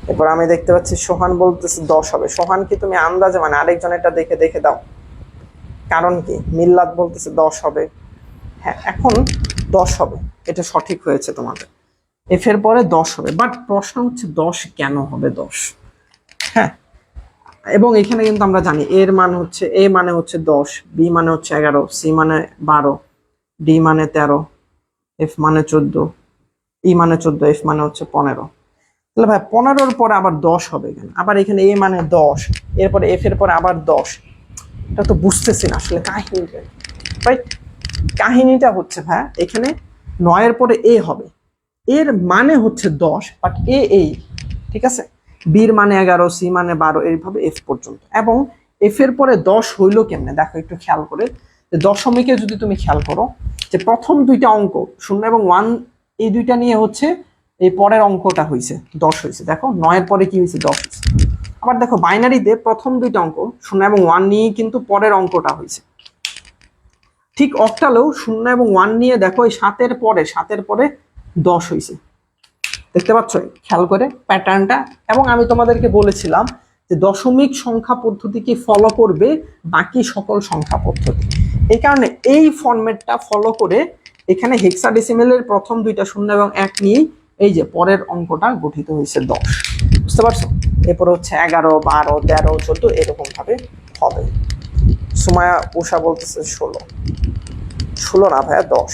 এরপর আমি দেখতে পাচ্ছি সোহান বলতেছে 10 হবে। সোহান কি তুমি আন্দাজে মানে আরেকজনেরটা দেখে দেখে দাও, কারণ কি? মিল্লাত বলতেছে 10 হবে। হ্যাঁ, এখন 10 হবে, এটা সঠিক হয়েছে তোমাদের। এফ এর পরে 10 হবে, বাট প্রশ্ন হচ্ছে 10 কেন হবে 10? হ্যাঁ, এবং এখানে কিন্তু আমরা জানি এর মান হচ্ছে, এ মানে হচ্ছে 10, বি মানে হচ্ছে 11, সি মানে 12, ডি মানে 13, এফ মানে 14, ই মানে 14, এফ মানে হচ্ছে 15। তাহলে ভাই 15-র পরে আবার 10 হবে কেন? আবার এখানে এ মানে 10, এরপরে এফ এর পরে আবার 10, এটা তো বুঝতেছি না আসলে কাহিনীটা, রাইট? কাহিনীটা হচ্ছে ভাই এখানে 9-এর পরে এ হবে, এর মানে হচ্ছে 10, বাট এই, ঠিক আছে, বির মানে 11, সি মানে 12, এইভাবে এফ পর্যন্ত। এবং এফ এর পরে 10 হইলো কেমনে দেখো একটু খেয়াল করে। দশমিকে যদি তুমি খেয়াল করো যে প্রথম দুইটা অঙ্ক 0 এবং 1, এই দুইটা নিয়ে হচ্ছে এই পরের অঙ্কটা হয়েছে 10 হয়েছে। দেখো 9-এর পরে কি হয়েছে? 10 হয়েছে। আবার দেখো বাইনারিতে প্রথম দুইটা অঙ্ক 0 এবং 1 নিয়ে কিন্তু পরের অঙ্কটা হয়েছে। ঠিক অক্টালেও 0 এবং 1 নিয়ে দেখো এই 7-এর পরে 10 হয়েছে। দেখতে পাচ্ছ খেয়াল করে প্যাটার্নটা? এবং আমি তোমাদেরকে বলেছিলাম যে দশমিক সংখ্যা পদ্ধতিকে ফলো করবে বাকি সকল সংখ্যা পদ্ধতি। এই কারণে এই ফরম্যাটটা ফলো করে এখানে হেক্সাডেসিমেলের প্রথম দুইটা 0 এবং 1 নিয়েই এই যে পরের অঙ্কটা গঠিত হয়েছে 10। বুঝতে পারছো? এরপর হচ্ছে 11 12 13 14 এরকম ভাবে হবে। সুমায়া উষা বলতেছে 16 না ভাইয়া 10।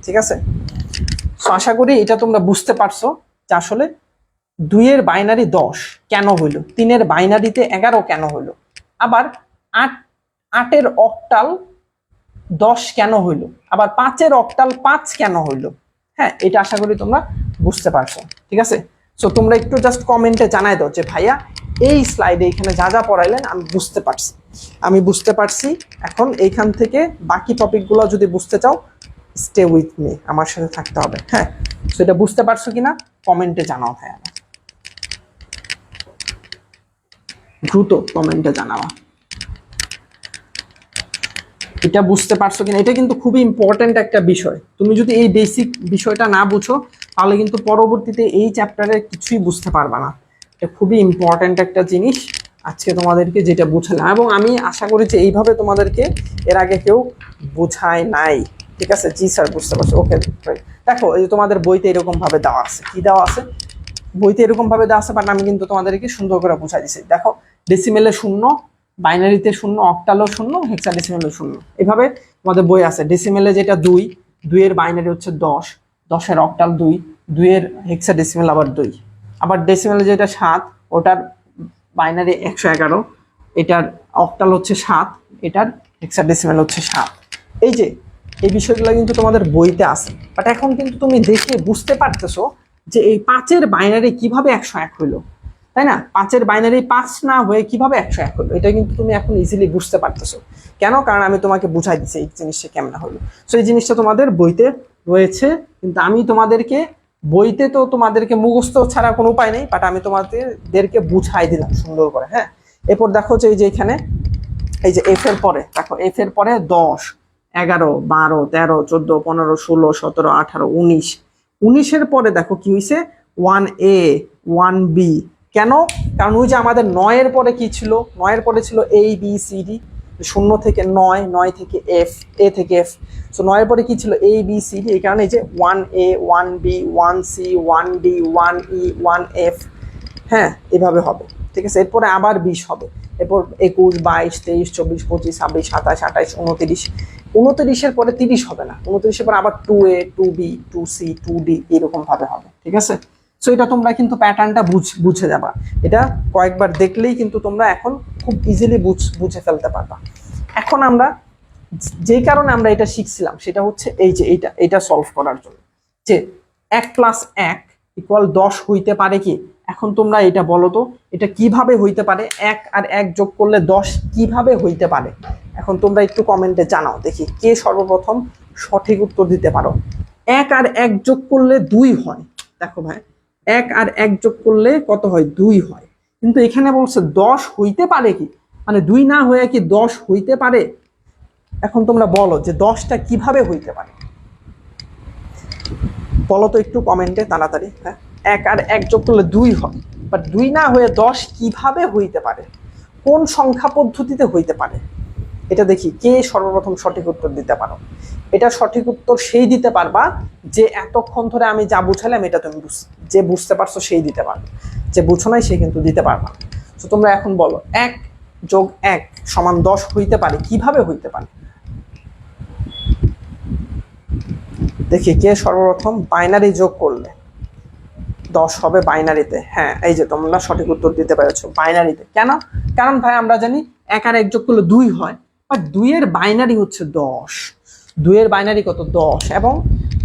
ঠিক আছে, তো আশা করি এটা তোমরা বুঝতে পারছো যে আসলে 2-এর বাইনারি 10 কেন হইলো, 3-এর বাইনারিতে 11 কেন হইলো, আবার 8-এর অক্টাল 10 কেন হইলো, আবার 5-এর অক্টাল 5 কেন হইলো। হ্যাঁ, এটা আশা করি তোমরা বুঝতে পারছো। ঠিক আছে, সো তোমরা একটু জাস্ট কমেন্টে জানাই দাও যে ভাইয়া এই স্লাইডে এখানে যা যা পড়াইলেন আমি বুঝতে পারছি। এখন এইখান থেকে বাকি টপিকগুলো যদি বুঝতে চাও স্টে উইথ মি, আমার সাথে থাকতে হবে। হ্যাঁ, তো এটা বুঝতে পারছো কিনা কমেন্টে জানাও ভাইয়া, দ্রুত কমেন্টে জানাও এটা বুঝতে পারছো কিনা। এটা কিন্তু খুবই ইম্পর্টেন্ট একটা বিষয়। তুমি যদি এই বেসিক বিষয়টা না বুঝো তাহলে কিন্তু পরবর্তীতে এই চ্যাপ্টারে কিছুই বুঝতে পারবা না। এটা খুবই ইম্পর্টেন্ট একটা জিনিস। আজকে তোমাদেরকে যেটা বুঝালাম, এবং আমি আশা করি যে এইভাবে তোমাদেরকে এর আগে কেউ বুঝায় নাই। ঠিক আছে, জি স্যার বুঝতে পারছি, ওকে। দেখো এই যে তোমাদের বইতে এরকম ভাবে দেওয়া আছে, কি দেওয়া আছে বইতে এরকম ভাবে দেওয়া আছে, বাট আমি কিন্তু তোমাদেরকে সুন্দর করে বুঝাই দিচ্ছি। দেখো ডেসিমেলে 0, বাইনারিতে 0, অক্টালও 0, হেক্সাডেসিমেলে 0, এভাবে তোমাদের বই আছে। ডেসিমেলে যেটা 2, 2 এর বাইনারি হচ্ছে 10, 10 এর অক্টাল 2, 2 এর হেক্সাডেসিমেল আবার 2। আবার ডেসিমেলে যেটা 7, ওটার বাইনারি 111, এটার অক্টাল হচ্ছে 7, এটার হেক্সাডেসিমেল হচ্ছে 7। এই যে এই বিষয়গুলো কিন্তু তোমাদের বইতে আছে, বাট এখন কিন্তু তুমি দেখে বুঝতে পারতেছো যে এই 5-এর বাইনারি কিভাবে 101 হইলো, তাই না? 5-এর বাইনারি 5 না হয়ে কিভাবে 101 হলো, এটা কিন্তু তুমি এখন ইজিলি বুঝতে পারতেছো। কেন? কারণ আমি তোমাকে বুঝাই দিচ্ছি এই জিনিসটা কেমন হলো। সো এই জিনিসটা তোমাদের বইতে রয়েছে, কিন্তু আমি তোমাদেরকে বইতে তো তোমাদেরকে মুখস্থ ছাড়া কোনো উপায় নেই, বাট আমি তোমাদেরকে বুঝাই দিলাম সুন্দর করে। হ্যাঁ, এরপর দেখো যে এই যে এখানে এই যে এফ এর পরে দেখো, এফ এর পরে 10, 11, 12, 13, 14, 15, 16, 17, 18, 19, 19-এর পরে দেখো কি হয়েছে, 1A, 1B। কেন? কারণ ওই যে আমাদের 9-এর পরে কি ছিল, 9-এর পরে ছিল ABCD, 0 থেকে 9, 9 থেকে F, A থেকে F। সো 9-এর পরে কি ছিল ABCD, এই কারণে এই যে 1A, 1B, 1C, 1D, 1E, 1F। হ্যাঁ, এভাবে হবে। ঠিক আছে, এরপরে আবার 20 হবে, এরপর 21, 22, 23, 24, 25, 26, 27, 28, 29, 29-এর পরে 30 হবে না, 29-এর পরে আবার 2A, 2B, 2C, 2D এরকম ভাবে হবে। ঠিক আছে, সো এটা তোমরা কিন্তু প্যাটার্নটা বুঝে যাবা। এটা কয়েকবার দেখলেই কিন্তু তোমরা এখন খুব ইজিলি বুঝে ফেলতে পারবা। এখন আমরা যে কারণে আমরা এটা শিখছিলাম সেটা হচ্ছে এই যে এইটা সলভ করার জন্য, যে 1 + 1 = 10 হইতে পারে কি। এখন তোমরা এটা বলো তো, এটা কিভাবে হইতে পারে, 1 আর 1 যোগ করলে 10 কিভাবে হইতে পারে? এখন তোমরা একটু কমেন্টে জানাও দেখি কে সর্বপ্রথম সঠিক উত্তর দিতে পারো। 1 আর 1 যোগ করলে 2 হয়। দেখো ভাই, 1 আর 1 যোগ করলে কত হয়? 2 হয়। কিন্তু এখানে বলছে 10 হইতে পারে কি, মানে 2 না হয়ে কি 10 হইতে পারে? এখন তোমরা বলো যে 10টা কিভাবে হইতে পারে, বলো তো একটু কমেন্টে তাড়াতাড়ি। হ্যাঁ, 1 আর 1 যোগ করলে 2 হয়, বাট 2 না হয়ে 10 কিভাবে হইতে পারে, কোন সংখ্যা পদ্ধতিতে হইতে পারে? এটা দেখি কে সর্বপ্রথম সঠিক উত্তর দিতে পারো। এটা সঠিক উত্তর সেই দিতে পারবা যে এতক্ষণ ধরে আমি যা বুঝালাম এটা তুমি যে বুঝতে পারছো সেই দিতে পারবে, যে বুঝো নাই সে কিন্তু দিতে পারবা। তো তোমরা এখন বলো 1 যোগ 1 সমান 10 হইতে পারে, কিভাবে হইতে পারে? দেখি কে সর্বপ্রথম বাইনারি যোগ করলে 10 হবে বাইনারিতে। হ্যাঁ, এই যে তোমরা সঠিক উত্তর দিতে পেরেছো বাইনারিতে। কেন? কারণ ভাই আমরা জানি 1 আর 1 যোগ করলে 2 হয়, বাট 2 এর বাইনারি হচ্ছে 10। 2 এর বাইনারি কত? 10। এবং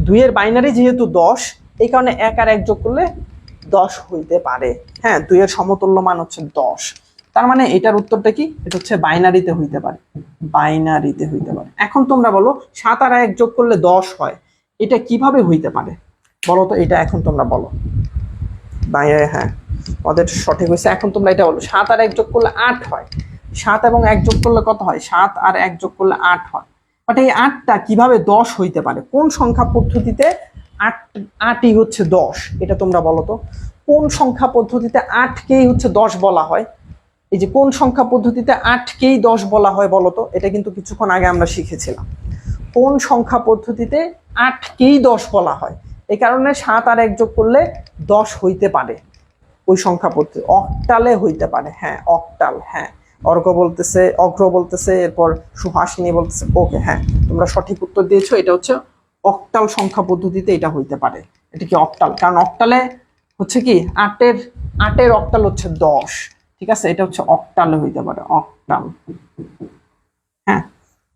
2 এর বাইনারি যেহেতু 10, এই কারণে 1 আর 1 যোগ করলে 10 হইতে পারে। হ্যাঁ, 2 এর সমতুল্য মান হচ্ছে 10। তার মানে এটার উত্তরটা কি? এটা হচ্ছে বাইনারিতে হইতে পারে, বাইনারিতে হইতে পারে। এখন তোমরা বলো 7 আর 1 যোগ করলে 10 হয়, এটা কিভাবে হইতে পারে বলো তো? এটা এখন তোমরা বলো। হ্যাঁ, ওদের সঠিক হয়েছে। এখন তোমরা এটা বলো 7 আর 1 যোগ করলে 8 হয়। 7 এবং 1 যোগ করলে কত হয়? 7 আর 1 যোগ করলে 8 হয়। বাট এই 8টা কিভাবে 10 হইতে পারে? কোন সংখ্যা পদ্ধতিতে 8ই হচ্ছে 10? এটা তোমরা বলো তো। কোন সংখ্যা পদ্ধতিতে 8কেই হচ্ছে 10 বলা হয়? এই যে কোন সংখ্যা পদ্ধতিতে 8কেই 10 বলা হয় বলো তো? এটা কিন্তু কিছুক্ষণ আগে আমরা শিখেছিলাম। কোন সংখ্যা পদ্ধতিতে 8কেই 10 বলা হয়? এই কারণে 7 আর 1 যোগ করলে 10 হইতে পারে। ওই সংখ্যা পদ্ধতি অক্টালে হইতে পারে। হ্যাঁ, অক্টাল। হ্যাঁ, অগ্র বলতেছে, এরপর সুহাসিনী বলতেছে। ওকে, হ্যাঁ, তোমরা সঠিক উত্তর দিয়েছো। এটা হচ্ছে অক্টাল সংখ্যা পদ্ধতিতে এটা হইতে পারে। এটা কি অক্টাল? কারণ অক্টালে হচ্ছে কি 8-এর অক্টাল হচ্ছে 10। ঠিক আছে, এটা হচ্ছে অক্টালে হইতে পারে, অক্টাল। হ্যাঁ,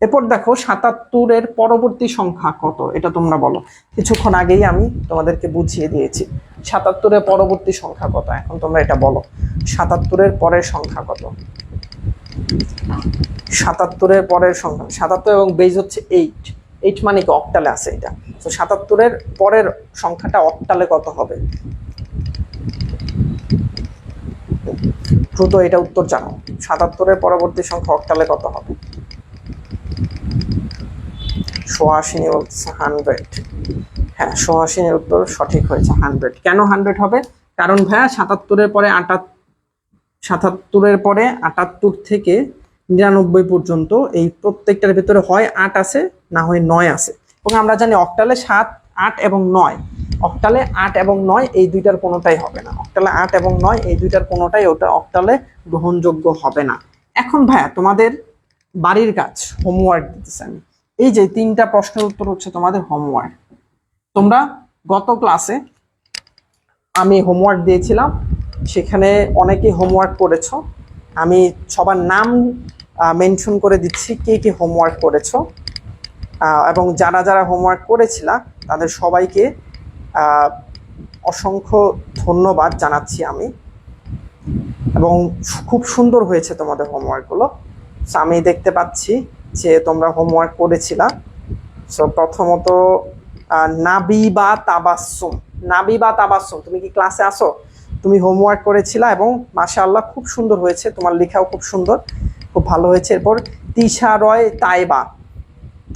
এরপর দেখো 77-এর পরবর্তী সংখ্যা কত? এটা তোমরা বলো। কিছুক্ষণ আগেই আমি তোমাদেরকে বুঝিয়ে দিয়েছি 77-এর পরবর্তী সংখ্যা কত। এখন তোমরা এটা বলো 77-এর পরের সংখ্যা কত? 77-এর পরের সংখ্যা 77 এবং বেজ হচ্ছে 8। 8 মানে কি? অক্টালে আছে এটা। তো 77-এর পরের সংখ্যাটা অক্টালে কত হবে? দ্রুত এটা উত্তর জানো। 77-এর পরবর্তী সংখ্যা অক্টালে কত হবে? সুহাসিনী বলছে 100। হ্যাঁ, সুহাসিনীর উত্তর সঠিক হয়েছে 100। কেন 100 হবে? কারণ ভাইয়া 77-এর পরে 77-এর পরে 78 থেকে 99 পর্যন্ত এই প্রত্যেকটার ভেতরে হয় 8 আছে, না হয় 9 আছে। এবং আমরা জানি অক্টালে 7, 8 এবং 9, অক্টালে 8 এবং 9 এই দুইটার কোনোটাই হবে না। অক্টালে 8 এবং 9 এই দুইটার কোনোটাই ওটা অক্টালে গ্রহণযোগ্য হবে না। এখন ভাইয়া তোমাদের বাড়ির কাজ হোমওয়ার্ক দিতেছি আমি। এই যে 3টা প্রশ্নের উত্তর হচ্ছে তোমাদের হোমওয়ার্ক। তোমরা গত ক্লাসে আমি হোমওয়ার্ক দিয়েছিলাম, সেখানে অনেকেই হোমওয়ার্ক করেছো। আমি সবার নাম মেনশন করে দিচ্ছি কে কে হোমওয়ার্ক করেছো, এবং যারা যারা হোমওয়ার্ক করেছিলা তাদের সবাইকে অসংখ্য ধন্যবাদ জানাচ্ছি আমি। এবং খুব সুন্দর হয়েছে তোমাদের হোমওয়ার্কগুলো। সো আমি দেখতে পাচ্ছি যে তোমরা হোমওয়ার্ক করেছিলা। সো প্রথমত নাবিবা তাবাসসুম, নাবিবা তাবাসসুম, তুমি কি ক্লাসে আসো? তুমি হোমওয়ার্ক করেছিলা এবং মাশাআল্লাহ খুব সুন্দর হয়েছে, তোমার লেখাও খুব সুন্দর, খুব ভালো হয়েছে। এরপর তিশা রয় তাইবা,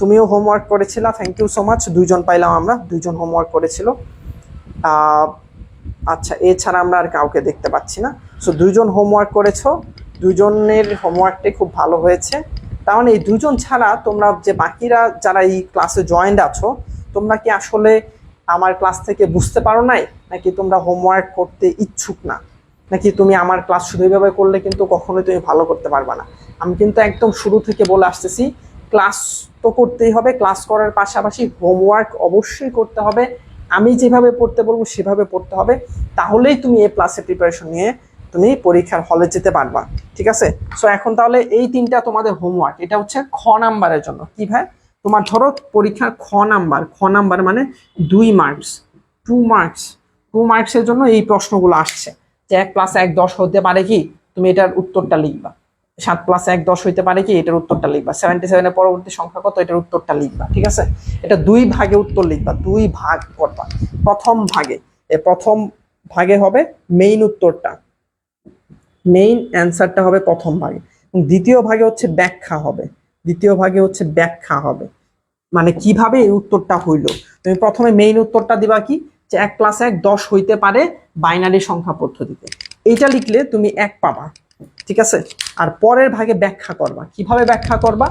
তুমিও হোমওয়ার্ক করেছিলা, থ্যাংক ইউ সো মাচ। 2জন পাইলাম আমরা, 2জন হোমওয়ার্ক করেছিল। আচ্ছা, এছাড়া আমরা আর কাউকে দেখতে পাচ্ছি না। সো 2জন হোমওয়ার্ক করেছো, 2জনের হোমওয়ার্কটাই খুব ভালো হয়েছে। তার মানে এই 2জন ছাড়া তোমরা যে বাকিরা যারা এই ক্লাসে জয়েন্ট আছো, তোমরা কি আসলে আমার ক্লাস থেকে বুঝতে পারো নাই, নাকি তোমরা হোমওয়ার্ক করতে ইচ্ছুক না, নাকি তুমি আমার ক্লাস শুধু এইভাবে করলে কিন্তু কখনোই তুমি ভালো করতে পারবে না? আমি কিন্তু একদম শুরু থেকে বলে আসতেছি, ক্লাস তো করতেই হবে, ক্লাস করার পাশাপাশি হোমওয়ার্ক অবশ্যই করতে হবে। আমি যেভাবে পড়তে বলবো সেভাবে পড়তে হবে, তাহলেই তুমি এ প্লাসে প্রিপারেশন নিয়ে তুমি পরীক্ষার হলে যেতে পারবা, ঠিক আছে? সো এখন তাহলে এই 3টা তোমাদের হোমওয়ার্ক, এটা হচ্ছে খ নাম্বারের জন্য। কি ভাই, তোমার ধরো পরীক্ষার খ নাম্বার মানে 2 মার্কস, 2 মার্কসের জন্য এই প্রশ্নগুলো আসছে যে 1 + 1 10 হতে পারে কি, তুমি এটার উত্তরটা লিখবা। 7 + 1 10 হইতে পারে কি, এটার উত্তরটা লিখবা। 77 এর পরবর্তী সংখ্যা কত, এটার উত্তরটা লিখবা, ঠিক আছে? এটা 2 ভাগে উত্তর লিখবা, 2 ভাগ করবা। প্রথম ভাগে হবে মেইন উত্তরটা, মেইন অ্যান্সারটা হবে প্রথম ভাগে, এবং দ্বিতীয় ভাগে হচ্ছে ব্যাখ্যা হবে। মানে কিভাবে এই উত্তরটা হইল, তুমি প্রথমে মেইন উত্তরটা দিবা কি, যে 1 + 1 10 হইতে পারে বাইনারি সংখ্যা পদ্ধতিতে। এইটা লিখলে তুমি 1 পাবা, ঠিক আছে? আর পরের ভাগে ব্যাখ্যা করবা। কিভাবে ব্যাখ্যা করবা,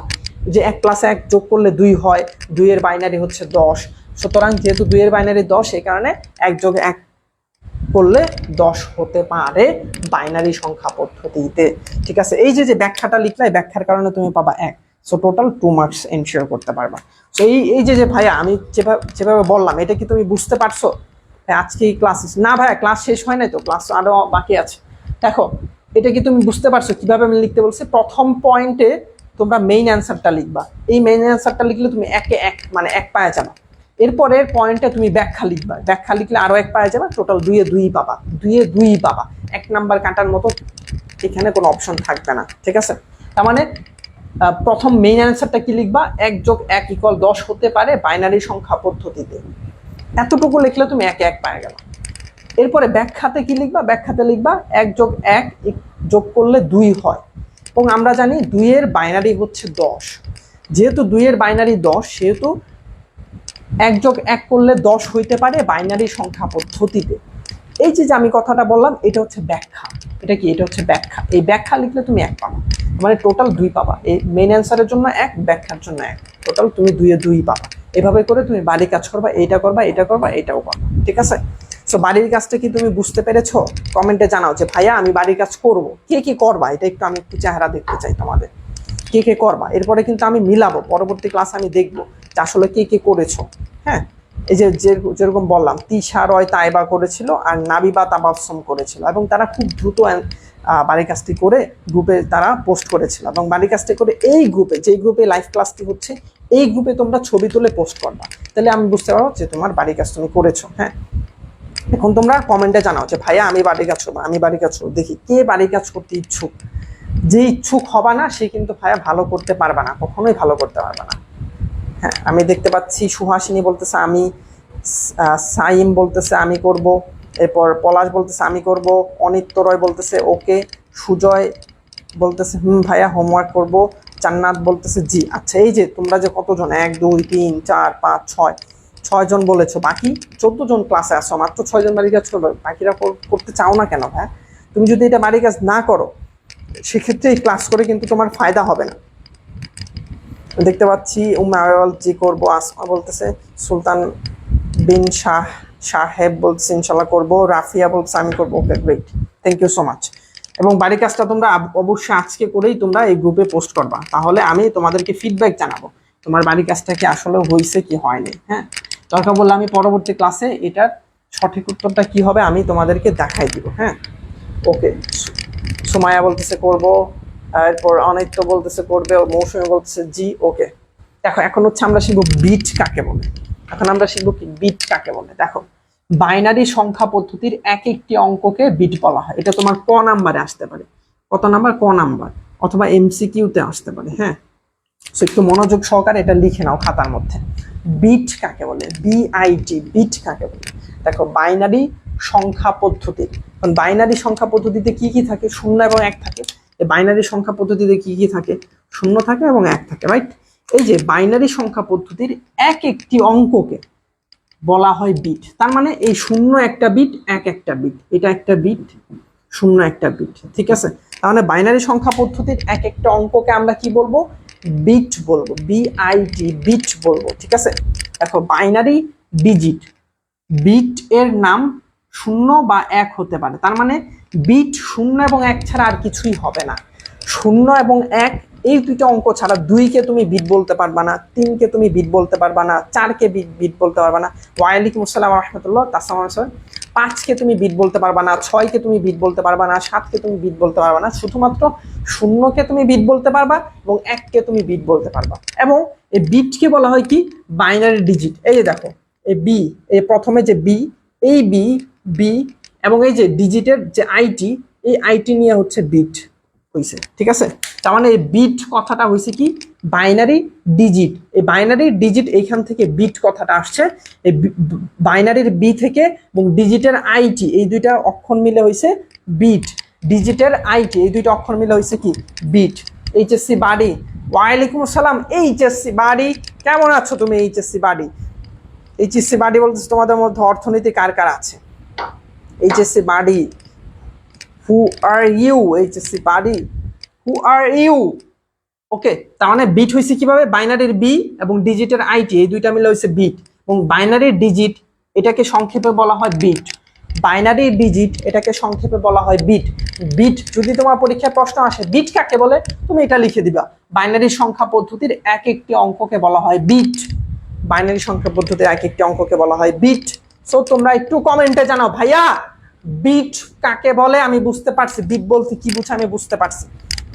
যে 1 + 1 যোগ করলে 2 হয়, 2 এর বাইনারি হচ্ছে 10, সুতরাং যেহেতু 2 এর বাইনারি 10, এই কারণে 1 + 1 করলে 10 হতে পারে বাইনারি সংখ্যা পদ্ধতিতে, ঠিক আছে? এই যে ব্যাখ্যাটা লিখলে, ব্যাখ্যার কারণে তুমি পাবা 1। সো টোটাল 2 মার্কস এনশিওর করতে পারবা। সো এই যে ভাইয়া আমি যেভাবে বললাম, এটা কি তুমি বুঝতে পারছো? আজকে এই ক্লাস না ভাইয়া, ক্লাস শেষ হয় নাই তো, ক্লাস আরো বাকি আছে। দেখো, এটা কি তুমি বুঝতে পারছো কিভাবে আমি লিখতে বলছি? প্রথম পয়েন্টে তোমরা মেইন অ্যান্সারটা লিখবা। এই মেইন অ্যান্সারটা লিখলে তুমি 1 এ 1 মানে 1 পাওয়া যাবে। এরপরের পয়েন্টে তুমি ব্যাখ্যা লিখবা, ব্যাখ্যা লিখলে আরো 1 পাওয়া যাবে, টোটাল 2 এ 2 পাবা, 2 এ 2 পাবা। 1 নাম্বার কাটার মতো এখানে কোনো অপশন থাকবে না, ঠিক আছে? তার মানে প্রথম মেইন অ্যান্সারটা কি লিখবা, 1 + 1 = 10 হতে পারে বাইনারি সংখ্যা পদ্ধতিতে। এতটুকু লিখলে তুমি 1 এ 1 পাওয়া গেল। এরপরে ব্যাখ্যাতে কি লিখবা, ব্যাখ্যাতে লিখবা 1 + 1 যোগ করলে 2 হয়, এবং আমরা জানি 2 এর বাইনারি হচ্ছে 10। যেহেতু 2 এর বাইনারি 10, সেহেতু 1 + 1 করলে 10 হইতে পারে বাইনারি সংখ্যা পদ্ধতিতে। এই যে আমি কথাটা বললাম, এটা হচ্ছে ব্যাখ্যা। এটা কি, এটা হচ্ছে ব্যাখ্যা। এই ব্যাখ্যা লিখলে তুমি 1 পাবা, মানে টোটাল 2 পাবা। এই মেইন অ্যান্সারের জন্য 1, ব্যাখ্যার জন্য 1, টোটাল তুমি 2 এ 2 পাবা। এভাবে করে তুমি বাড়ির কাজ করবা, এইটা করবা, এটা করবা, এটাও করবা, ঠিক আছে? সো বাড়ির কাজটা কি তুমি বুঝতে পেরেছো? কমেন্টে জানাও যে ভাইয়া আমি বাড়ির কাজ করব। কে কি করবা, এটা আমি একটু চেহারা দেখতে চাই তোমাদের, কে কে করবা। এরপরে কিন্তু আমি মিলাবো, পরবর্তী ক্লাসে আমি দেখবো যে আসলে কে কে করেছো। হ্যাঁ, এই যেরকম বললাম, তিশা রয় তাইবা করেছিল আর নাবিবা তাবাসসুম করেছিল, এবং তারা খুব দ্রুত বাড়ির কাজটি করে গ্রুপে তারা পোস্ট করেছিল। এবং বাড়ির কাজটি করে এই গ্রুপে, যেই গ্রুপে লাইভ ক্লাসটি হচ্ছে, এই গ্রুপে তোমরা ছবি তুলে পোস্ট করবা, তাহলে আমি বুঝতে পারবো যে তোমার বাড়ির কাজ তুমি করেছো। হ্যাঁ, এখন তোমরা কমেন্টে জানাও যে ভাইয়া আমি বাড়ির কাজ করবো, আমি বাড়ির কাজ করবো। দেখি কে বাড়ির কাজ করতে ইচ্ছুক। যে ইচ্ছুক হবা না, সে কিন্তু ভাইয়া ভালো করতে পারবে না, কখনোই ভালো করতে পারবে না। হ্যাঁ, আমি দেখতে পাচ্ছি সুহাসিনী বলতেছে আমি, সাইম বলতেছে আমি করব, এরপর পলাশ বলতেছে আমি করব, অনিত্য রয় বলতেছে ওকে, সুজয় বলতেছে ভাইয়া হোমওয়ার্ক করব, জান্নাত বলতেছে জি। আচ্ছা, এই যে তোমরা যে কতজন, 1 2 3 4 5 6 জন বলেছো, বাকি 14 জন ক্লাসে আসো, মাত্র 6 জন বাড়ির কাজ করবে, বাকিরা করতে চাও না কেন ভাই? তুমি যদি এটা বাড়ির কাজ না করো সেক্ষেত্রে এই ক্লাস করে কিন্তু তোমার ফায়দা হবে না। দেখতে পাচ্ছি জি করবো, আসমা বলতেছে, সুলতান বিন সাহেব বলতেছে ইনশাল্লাহ করবো, রাফিয়া বলতেছে আমি করবো। Okay great, thank you so much. এবং বাড়ির কাজটা তোমরা অবশ্যই আজকে করেই তোমরা এই গ্রুপে পোস্ট করবা, তাহলে আমি তোমাদেরকে ফিডব্যাক জানাবো তোমার বাড়ির কাজটা কি আসলে হয়েছে কি হয়নি। হ্যাঁ, দরকার বললে আমি পরবর্তী ক্লাসে এটার সঠিক উত্তরটা কি হবে আমি তোমাদেরকে দেখাই দিব। হ্যাঁ, ওকে। সুমাইয়া বলতেছে করবো, এরপর অনিত্য বলতেছে করবে, মৌসুমী বলতেছে জি। ওকে, দেখো এখন হচ্ছে আমরা শিখবো বিট কাকে বলে। এখন আমরা শিখবো কি বিট কাকে বলে। দেখো, বাইনারি সংখ্যা পদ্ধতির এক একটি অঙ্ককে বিট বলা হয়। এটা তোমার ক নাম্বারে আসতে পারে, কত নাম্বার, ক নাম্বার, অথবা এমসিকিউতে আসতে পারে। হ্যাঁ, সো একটু মনোযোগ সহকারে এটা লিখে নাও খাতার মধ্যে। বিট কাকে বলে, বিআইটি, বিট কাকে বলে। দেখো, বাইনারি সংখ্যা পদ্ধতি। কারণ বাইনারি সংখ্যা পদ্ধতিতে কি কি থাকে, শূন্য এবং এক থাকে। এই বাইনারি সংখ্যা পদ্ধতিতে কি কি থাকে, শূন্য থাকে এবং এক থাকে, রাইট। এই যে বাইনারি সংখ্যা পদ্ধতির এক একটি অঙ্ককে বলা হয় বিট। তার মানে এই শূন্য একটা বিট, এক একটা বিট, এটা একটা বিট, শূন্য একটা বিট, ঠিক আছে। তার মানে বাইনারি সংখ্যা পদ্ধতির এক একটা অঙ্ককে আমরা কি বলবো, বিট বলবো, বিআইটি, বিট বলবো, ঠিক আছে। দেখো, বাইনারি ডিজিট, বিট এর নাম শূন্য বা এক হতে পারে। তার মানে বিট শূন্য এবং এক ছাড়া আর কিছুই হবে না। শূন্য এবং এক এই দুইটা অঙ্ক ছাড়া দুইকে তুমি বিট বলতে পারবা না, তিনকে তুমি বিট বলতে পারবা না, চারকে বিট বলতে পারবা না, ওয়ালাইকুম আসসালাম রহমতুল্লাহ, পাঁচকে তুমি বিট বলতে পারবা না, ছয়কে তুমি বিট বলতে পারবা না, সাতকে তুমি বিট বলতে পারবা না। শুধুমাত্র শূন্যকে তুমি বিট বলতে পারবা এবং এককে তুমি বিট বলতে পারবা। এবং এই বিটকে বলা হয় কি, বাইনারি ডিজিট। এই যে দেখো, এই বি, এই প্রথমে যে বি, এই বি, বি এবং এই যে ডিজিটের যে আইটি, এই আইটি নিয়ে হচ্ছে বিট হয়েছে, ঠিক আছে। তার মানে এই বিট কথাটা হয়েছে কি, বাইনারি ডিজিট। এই বাইনারি ডিজিট এইখান থেকে বিট কথাটা আসছে। এই বাইনারির বি থেকে এবং ডিজিটের আইটি, এই দুইটা অক্ষর মিলে হয়েছে বিট। ডিজিটের আইটি, এই দুইটা অক্ষর মিলে হয়েছে কি, বিট। এইচএসসি বাড়ি, ওয়ালাইকুম আসসালাম। এইচএসসি বাড়ি, কেমন আছো তুমি এইচএসসি বাড়ি? এইচএসসি বাড়ি বলতেছে তোমাদের মধ্যে অর্থনীতি কার কার আছে? এইচএসসি বাড়ি, হু আর ইউ? এইচএসসি বাড়ি, হু আর ইউ? ওকে, তার মানে বিট হয়েছে কিভাবে, বাইনারির বি এবং ডিজিটের আইটি, এই দুইটা মিলে হয়েছে বিট। এবং বাইনারির ডিজিট এটাকে সংক্ষেপে বলা হয় বিট। বাইনারি ডিজিট এটাকে সংক্ষেপে বলা হয় বিট। বিট যদি তোমার পরীক্ষায় প্রশ্ন আসে বিট কাকে বলে, তুমি এটা লিখে দিবা, বাইনারি সংখ্যা পদ্ধতির এক একটি অঙ্ককে বলা হয় বিট। বাইনারি সংখ্যা পদ্ধতির এক একটি অঙ্ককে বলা হয় বিট। সো তোমরা একটু কমেন্টে জানাও, ভাইয়া বিট কাকে বলে আমি বুঝতে পারছি, বিট বলতে কি বুঝে আমি বুঝতে পারছি,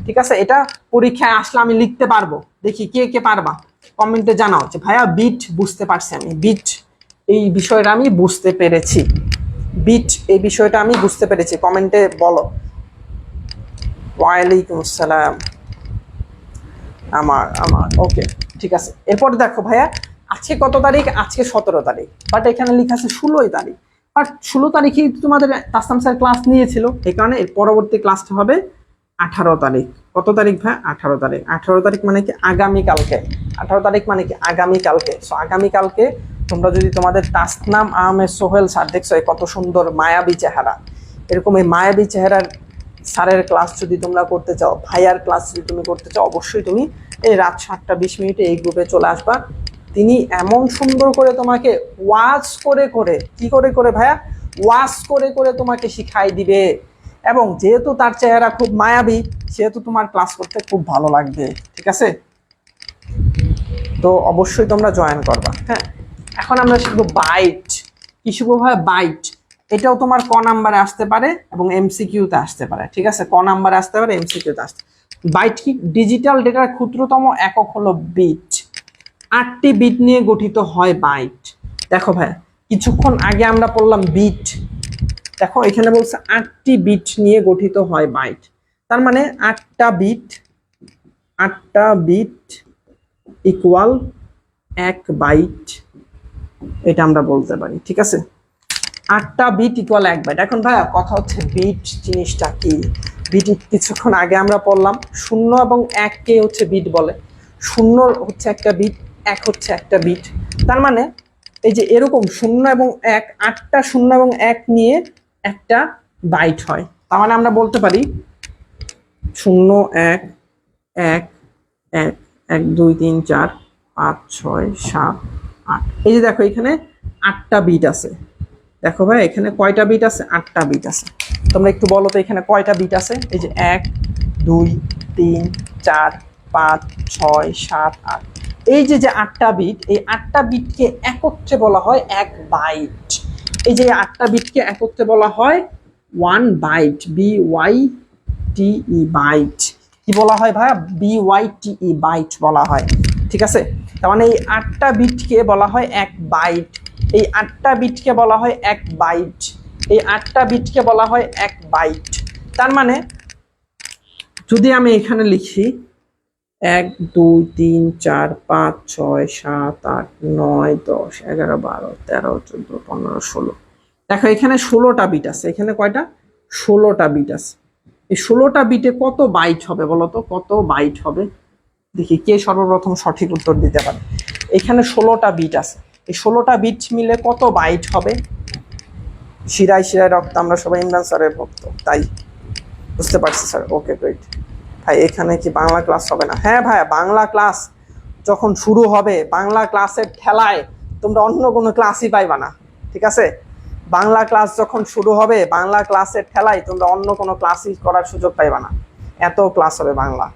ঠিক আছে। এটা পরীক্ষায় আসলে আমি লিখতে পারবো, দেখি কে কে পারবা, কমেন্টে জানাও যে ভাইয়া বিট বুঝতে পারছি, আমি বিট এই বিষয়টা আমি বুঝতে পেরেছি, বিট এই বিষয়টা আমি বুঝতে পেরেছি, কমেন্টে বলো। ওয়ালাইকুম আসসালাম। আমার ওকে, ঠিক আছে। এরপর দেখো ভাইয়া, আজকে কত তারিখ, আজকে 17 তারিখ, বাট এখানে লেখা আছে 16 তারিখ। বাট 16 তারিখে তোমাদের তাসলাম স্যার ক্লাস নিয়েছিল, এই কারণে এর পরবর্তী ক্লাসটা হবে 18 তারিখ। কত তারিখ ভাই? 18 তারিখ। 18 তারিখ মানে কি আগামীকালকে। 18 তারিখ মানে কি আগামীকালকে। সো আগামীকালকে তোমরা যদি তোমাদের তাসনাম আহমেদ সোহেল স্যার, দেখছো কত সুন্দর মায়াবী চেহারা, এরকম এই মায়াবী চেহারার স্যারের ক্লাস যদি তোমরা করতে চাও, ভাইয়ার ক্লাস যদি তুমি করতে চাও, অবশ্যই তুমি এই রাত 7টা 20 এই গ্রুপে চলে আসবা। তিনি এমন সুন্দর করে তোমাকে ওয়াজ করে করে, কি করে করে ভাইয়া, ওয়াজ করে করে তোমাকে শিখাই দিবে। এবং যেহেতু তার চেহারা খুব মায়াবী, সেহেতু তোমার ক্লাস করতে খুব ভালো লাগবে, ঠিক আছে। তো অবশ্যই তোমরা জয়েন করবা। হ্যাঁ, এখন আমরা শিখবো বাইট। কি শিখবো ভাই? বাইট। এটাও তোমার ক নাম্বারে আসতে পারে এবং এমসিকিউতে আসতে পারে, ঠিক আছে। ক নাম্বারে আসতে পারে, এমসিকিউতে আসতে। বাইট কি? ডিজিটাল ডেটার ক্ষুদ্রতম একক হলো বিট। 8টি বিট নিয়ে গঠিত হয় বাইট। দেখো ভাই, কিছুক্ষণ আগে আমরা পড়লাম বিট, দেখো এখানে বলছে 8টি বিট নিয়ে গঠিত হয় বাইট। তার মানে 8টা বিট ইকুয়াল 1 বাইট, এটা আমরা বলতে পারি, ঠিক আছে। 8টা বিট ইকুয়াল 1 বাইট। এখন ভাইয়া কথা হচ্ছে বিট জিনিসটা কি? বিট কিছুক্ষণ আগে আমরা পড়লাম, 0 এবং 1 কে হচ্ছে বিট বলে। 0 হচ্ছে একটা বিট, 1 হচ্ছে একটা বিট। তার মানে এই যে এরকম 0 এবং 1, 8টা 0 এবং 1 নিয়ে একটা বাইট হয়। তার মানে আমরা বলতে পারি 0 1 1 1 1 2 3 4 5 6 7 8। এই যে দেখো এখানে 8টা বিট আছে। দেখো ভাই এখানে কয়টা বিট আছে? 8টা বিট আছে। তোমরা একটু বলো তো এখানে কয়টা বিট আছে? এই যে 1 2 3 4 5 6 7 8। এই যে 8টা বিট, এই 8টা বিটকে একত্রে বলা হয় 1 বাইট। এই যে 8টা বিটকে একত্রে বলা হয় 1 বাইট, BYTE বাইট। কি বলা হয় ভাইয়া? BYTE বাইট বলা হয়। ঠিক আছে, তার মানে এই 8টা বিটকে বলা হয় 1 বাইট। এই 8টা বিটকে বলা হয় 1 বাইট। এই 8টা বিটকে বলা হয় 1 বাইট। তার মানে যদি আমি এখানে লিখি 1 2 3 4 5 6 7 8 9 10 11 12 13 14 15 16। দেখো এখানে 16টা বিট আছে। এখানে কয়টা? 16টা বিট আছে। এই 16টা বিটে কত বাইট হবে বলো তো? কত বাইট হবে? দেখি কে সর্বপ্রথম সঠিক উত্তর দিতে পারে। এখানে 16টা বিট আছে। এই 16টা বিট মিলে কত বাইট হবে? শিরায় শিরায় রক্ত, আমরা সবাই ইমরান স্যারের ভক্ত, তাই বুঝতে পারছি স্যার। Okay great. ভাই এখানে কি বাংলা ক্লাস হবে না? হ্যাঁ ভাই, বাংলা ক্লাস যখন শুরু হবে, বাংলা ক্লাসের ঠেলায় তোমরা অন্য কোনো ক্লাসই পাইবা না। ঠিক আছে, বাংলা ক্লাস যখন শুরু হবে, বাংলা ক্লাসের ঠেলায় তোমরা অন্য কোনো ক্লাসই করার সুযোগ পাইবা না। এত ক্লাস হবে বাংলা,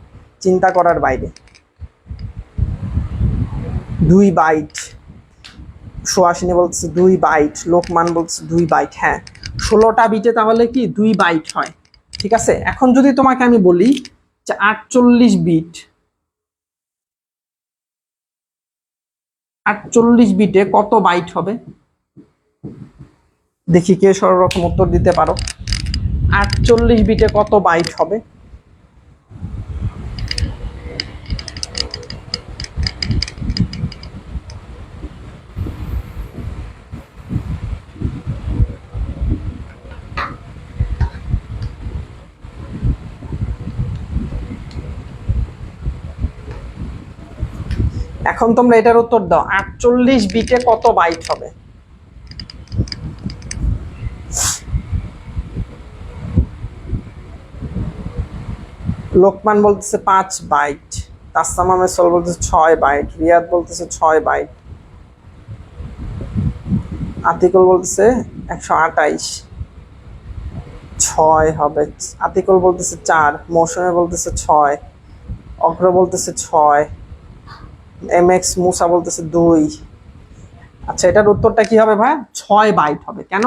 চিন্তা করার বাইরে। 2 বাইট, সুহাসিনী বলছে 2 বাইট, লোকমান বলছে 2 বাইট। হ্যাঁ, 16টা বিটে তাহলে কি 2 বাইট হয়। ঠিক আছে, এখন যদি তোমাকে আমি বলি যে 48 বিট, 48 বিটে কত বাইট হবে? দেখি কে সর্বপ্রথম উত্তর দিতে পারো। 48 বিটে কত বাইট হবে? এখন তোমরা এটার উত্তর দাও, 48 বিটে কত বাইট হবে? লোকমান বলতেছে 5 বাইট, তাসসাম মেসল বলতেছে 6 বাইট, রিয়াদ বলতেছে 6 বাইট, আতিকুল বলতেছে 128 6 হবে। আতিকুল বলতেছে 4, মৌসুমে বলতেছে 6, অগ্র বলতেছে 6, MX মুসা বলতেছে 2। আচ্ছা, এটার উত্তরটা কি হবে ভাই? 6 বাইট হবে। কেন?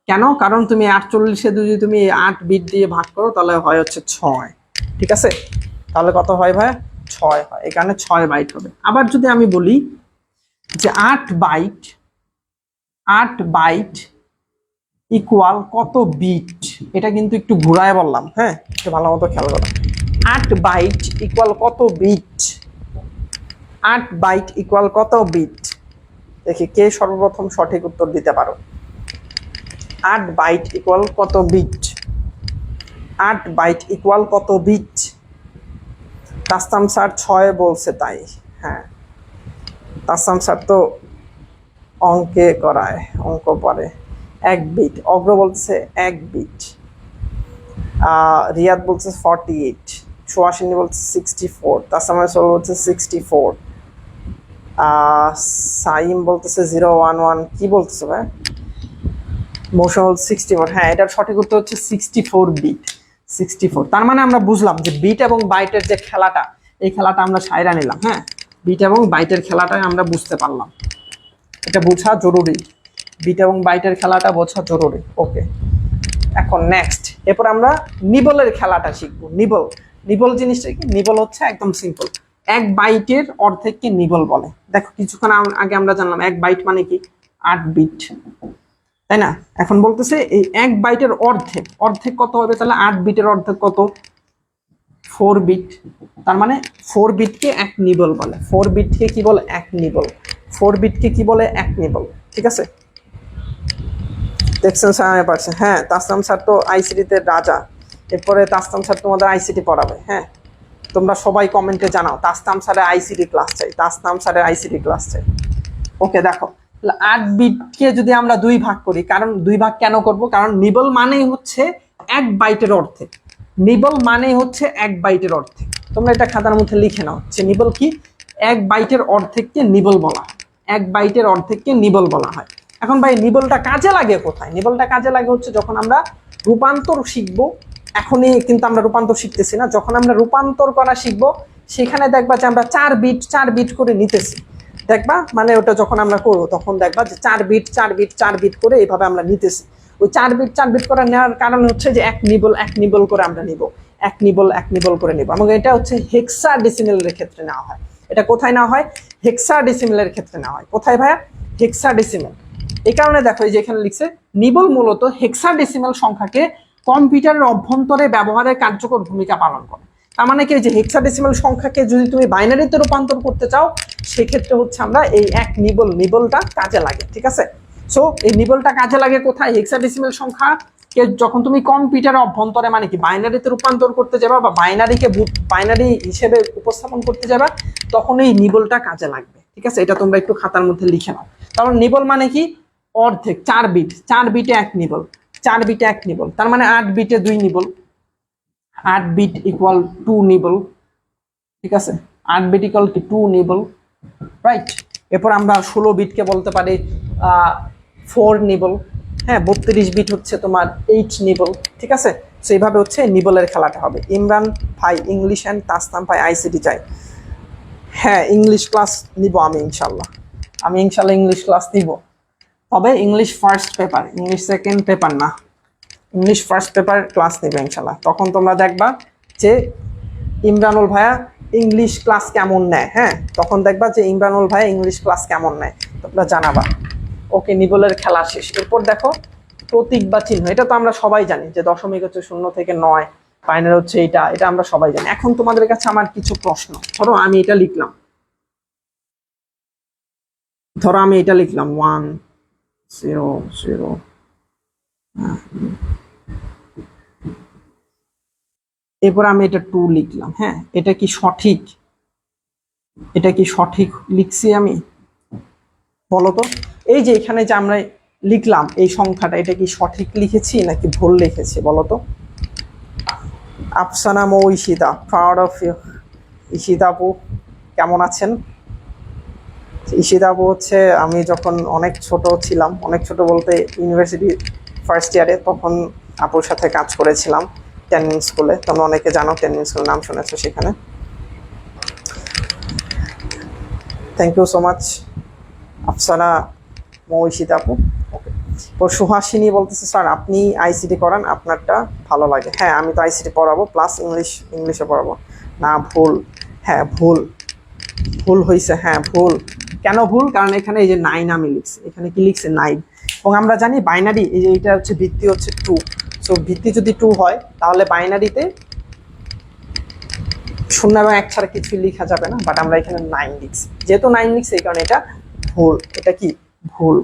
কেন? কারণ তুমি 48-এ যদি তুমি 8 বিট দিয়ে ভাগ করো তাহলে হয় হচ্ছে 6। ঠিক আছে, তাহলে কত হয় ভাই? 6 হয়। এই কারণে 6 বাইট হবে। আবার যদি আমি বলি যে 8 বাইট, 8 বাইট ইকুয়াল কত বিট? এটা কিন্তু একটু ঘুরায় বললাম, হ্যাঁ, একটু ভালো মতো খেয়াল করো। 8 বাইট ইকুয়াল কত বিট? 8 বাইট ইকুয়াল কত বিট? দেখি কে সর্বপ্রথম সঠিক উত্তর দিতে পারো। 8 বাইট ইকুয়াল কত বিট? 8 বাইট ইকুয়াল কত বিট? তাসসাম স্যার 6 বলছে, তাই? হ্যাঁ, তাসসাম স্যার তো অঙ্কে করায়, অঙ্ক পড়ে। 1 বিট। অগ্র বলছে 1 বিট, রিয়াদ বলছে 48, সুহাসিনী বলছে 64, তাসসাম বলছে 64, সাইম বলতেছে 011। কি বলতেছে ভাই? মৌসুম 64। হ্যাঁ, এটার সঠিক উত্তর হচ্ছে 64 বিট। 64। তার মানে আমরা বুঝলাম যে বিট এবং বাইটের যে খেলাটা, এই খেলাটা আমরা সাইরা নিলাম। হ্যাঁ, বিট এবং বাইটের খেলাটাই আমরা বুঝতে পারলাম। এটা বোঝা জরুরি, বিট এবং বাইটের খেলাটা বোঝা জরুরি। ওকে, এখন নেক্সট, এরপর আমরা নিবলের খেলাটা শিখবো। নিবল, নিবল জিনিসটা কি? নিবল হচ্ছে একদম সিম্পল, 1 বাইটের অর্ধেককে নিবল বলে। দেখো কিছুক্ষণ আগে আমরা জানলাম 1 বাইট মানে কি? 8 বিট, তাই না? এখন বলতেছে এই 1 বাইটের অর্ধেক, অর্ধেক কত হবে? তাহলে 8 বিটের অর্ধেক কত? 4 বিট। তার মানে 4 বিটকে 1 নিবল বলে। 4 বিটকে কি বলে? 1 নিবল। 4 বিটকে কি বলে? 1 নিবল। ঠিক আছে, দেখছেন স্যার? আমি পারছি। হ্যাঁ, তাসলাম স্যার তো আইসিটিতে রাজা। এরপরে তাসলাম স্যার তোমাদের আইসিটি পড়াবে। হ্যাঁ, তোমরা সবাই কমেন্টে জানাও তাসলাম স্যারের আইসিটি ক্লাস চাই, তাসলাম স্যারের আইসিটি ক্লাস চাই। ওকে, দেখো 8 বিটকে যদি আমরা 2 ভাগ করি, কারণ 2 ভাগ কেন করব? কারণ নিবল মানেই হচ্ছে এক বাইটের অর্ধেক। নিবল মানে হচ্ছে এক বাইটের অর্ধেক। তোমরা এটা খাতার মধ্যে লিখে নাও যে নিবল কি, এক বাইটের অর্ধেককে নিবল বলা হয়। এক বাইটের অর্ধেককে নিবল বলা হয়। এখন ভাই নিবলটা কাজে লাগে কোথায়? নিবলটা কাজে লাগে হচ্ছে যখন আমরা রূপান্তর শিখবো। এখনই কিন্তু আমরা রূপান্তর শিখতেছি না, যখন আমরা রূপান্তর করা শিখবো সেখানে দেখবা যে আমরা 4 বিট করে নিতেছি। দেখবা মানে ওটা যখন আমরা করবো তখন দেখবা যে 4 বিট করে এইভাবে আমরা নিতেছি। ওই 4 বিট করে নেওয়ার কারণ হচ্ছে যে এক নিবল করে আমরা নিব, এক নিবল করে নিব। এবং এটা হচ্ছে হেক্সাডেসিমেলের ক্ষেত্রে নেওয়া হয়। এটা কোথায় নেওয়া হয়? হেক্সাডেসিমেলের ক্ষেত্রে নেওয়া হয়। কোথায় ভাইয়া? হেক্সাডেসিমেল। এই কারণে দেখো এই যে এখানে লিখছে নিবল মূলত হেক্সাডেসিমেল সংখ্যাকে কম্পিউটারের অভ্যন্তরে ব্যবহারের কার্যকর ভূমিকা পালন করে। তার মানে কি, যে হেক্সাডেসিমেল সংখ্যাকে যদি তুমি বাইনারিতে রূপান্তর করতে চাও সেক্ষেত্রে হচ্ছে আমরা এই এক নিবলটা কাজে লাগে। ঠিক আছে, সো এই নিবলটা কাজে লাগে কোথায়? হেক্সাডেসিমেল সংখ্যাকে যখন তুমি কম্পিউটারের অভ্যন্তরে মানে কি বাইনারিতে রূপান্তর করতে যাবা বা বাইনারি হিসেবে উপস্থাপন করতে যাবা, তখন এই নিবলটা কাজে লাগবে। ঠিক আছে, এটা তোমরা একটু খাতার মধ্যে লিখে নাও। কারণ নিবল মানে কি, অর্ধেক, 4 বিটে এক নিবল, 4 বিটে এক নিবল, তার মানে 8 বিটে 2 নিবল, 8 বিট ইকুয়াল 2 নিবল। ঠিক আছে, 8 বিট ইকুয়াল 2 নিবল, রাইট। এরপর আমরা 16 বিটকে বলতে পারি 4 নিবল। হ্যাঁ, 32 বিট হচ্ছে তোমার 8 নিবল। ঠিক আছে, তো এইভাবে হচ্ছে নিবলের খেলাটা হবে। ইমরান ভাই ইংলিশ অ্যান্ড তাসনাম ভাই আইসিটি চাই। হ্যাঁ, ইংলিশ ক্লাস নিব আমি ইনশাল্লাহ ইংলিশ ক্লাস নিব, তবে English first paper, English second paper না, ইংলিশ ফার্স্ট পেপার ক্লাস নেবে ইনশাল্লাহ। তখন তোমরা দেখবা যে ইমরানুল ভাইয়া ইংলিশ ক্লাস কেমন নেয়। হ্যাঁ, তখন দেখবা যে ইমরানুল ভাইয়া ইংলিশ ক্লাস কেমন নেয়, তোমরা জানাবা। ওকে, নিবলের খেলা শেষ। এরপর দেখো প্রতীক বা চিহ্ন। এটা তো আমরা সবাই জানি যে দশমিক হচ্ছে 0 থেকে 9, বাইনারি হচ্ছে এটা আমরা সবাই জানি। এখন তোমাদের কাছে আমার কিছু প্রশ্ন। ধরো আমি এটা লিখলাম 1 0 0। এরপর আমি এটা 2 লিখলাম। হ্যাঁ, এটা কি সঠিক? লিখছি আমি? বলো তো। এই যে এখানে যে আমরা লিখলাম এই সংখ্যাটা, এটা কি সঠিক লিখেছি নাকি ভুল লিখেছি বলো তো? আফসানা মো Ishita, proud of you. Ishita আপু কেমন আছেন? ঈশিতা আপু হচ্ছে আমি যখন অনেক ছোট ছিলাম, অনেক ছোট বলতে ইউনিভার্সিটি ফার্স্ট ইয়ারে, তখন আপুর সাথে কাজ করেছিলাম ট্যানিং স্কুলে। তোমরা অনেকে জানো, ট্যানিং স্কুলের নাম শুনেছো সেখানে। Thank you so much Afsana Moushit আপু। ওকে, তো সুহাসিনী বলতেছে স্যার আপনি আইসিটি করান, আপনারটা ভালো লাগে। হ্যাঁ, আমি তো আইসিটি পড়াবো, প্লাস ইংলিশে পড়াবো। না ভুল, হ্যাঁ ভুল হয়েছে। হ্যাঁ ভুল, কেন ভুল? কারণ এখানে এই যে 9 আমি লিখছি, এখানে কি লিখছে 9। এবং আমরা জানি বাইনারি, এই যে এটা হচ্ছে ভিত্তি হচ্ছে 2, সো ভিত্তি যদি 2 হয় তাহলে বাইনারিতে 0 এবং 1 ছাড়া কিছুই লেখা যাবে না, বাট আমরা এখানে 9 লিখছি। যেহেতু 9 লিখছি এই কারণে এটা ভুল। এটা কি ভুল?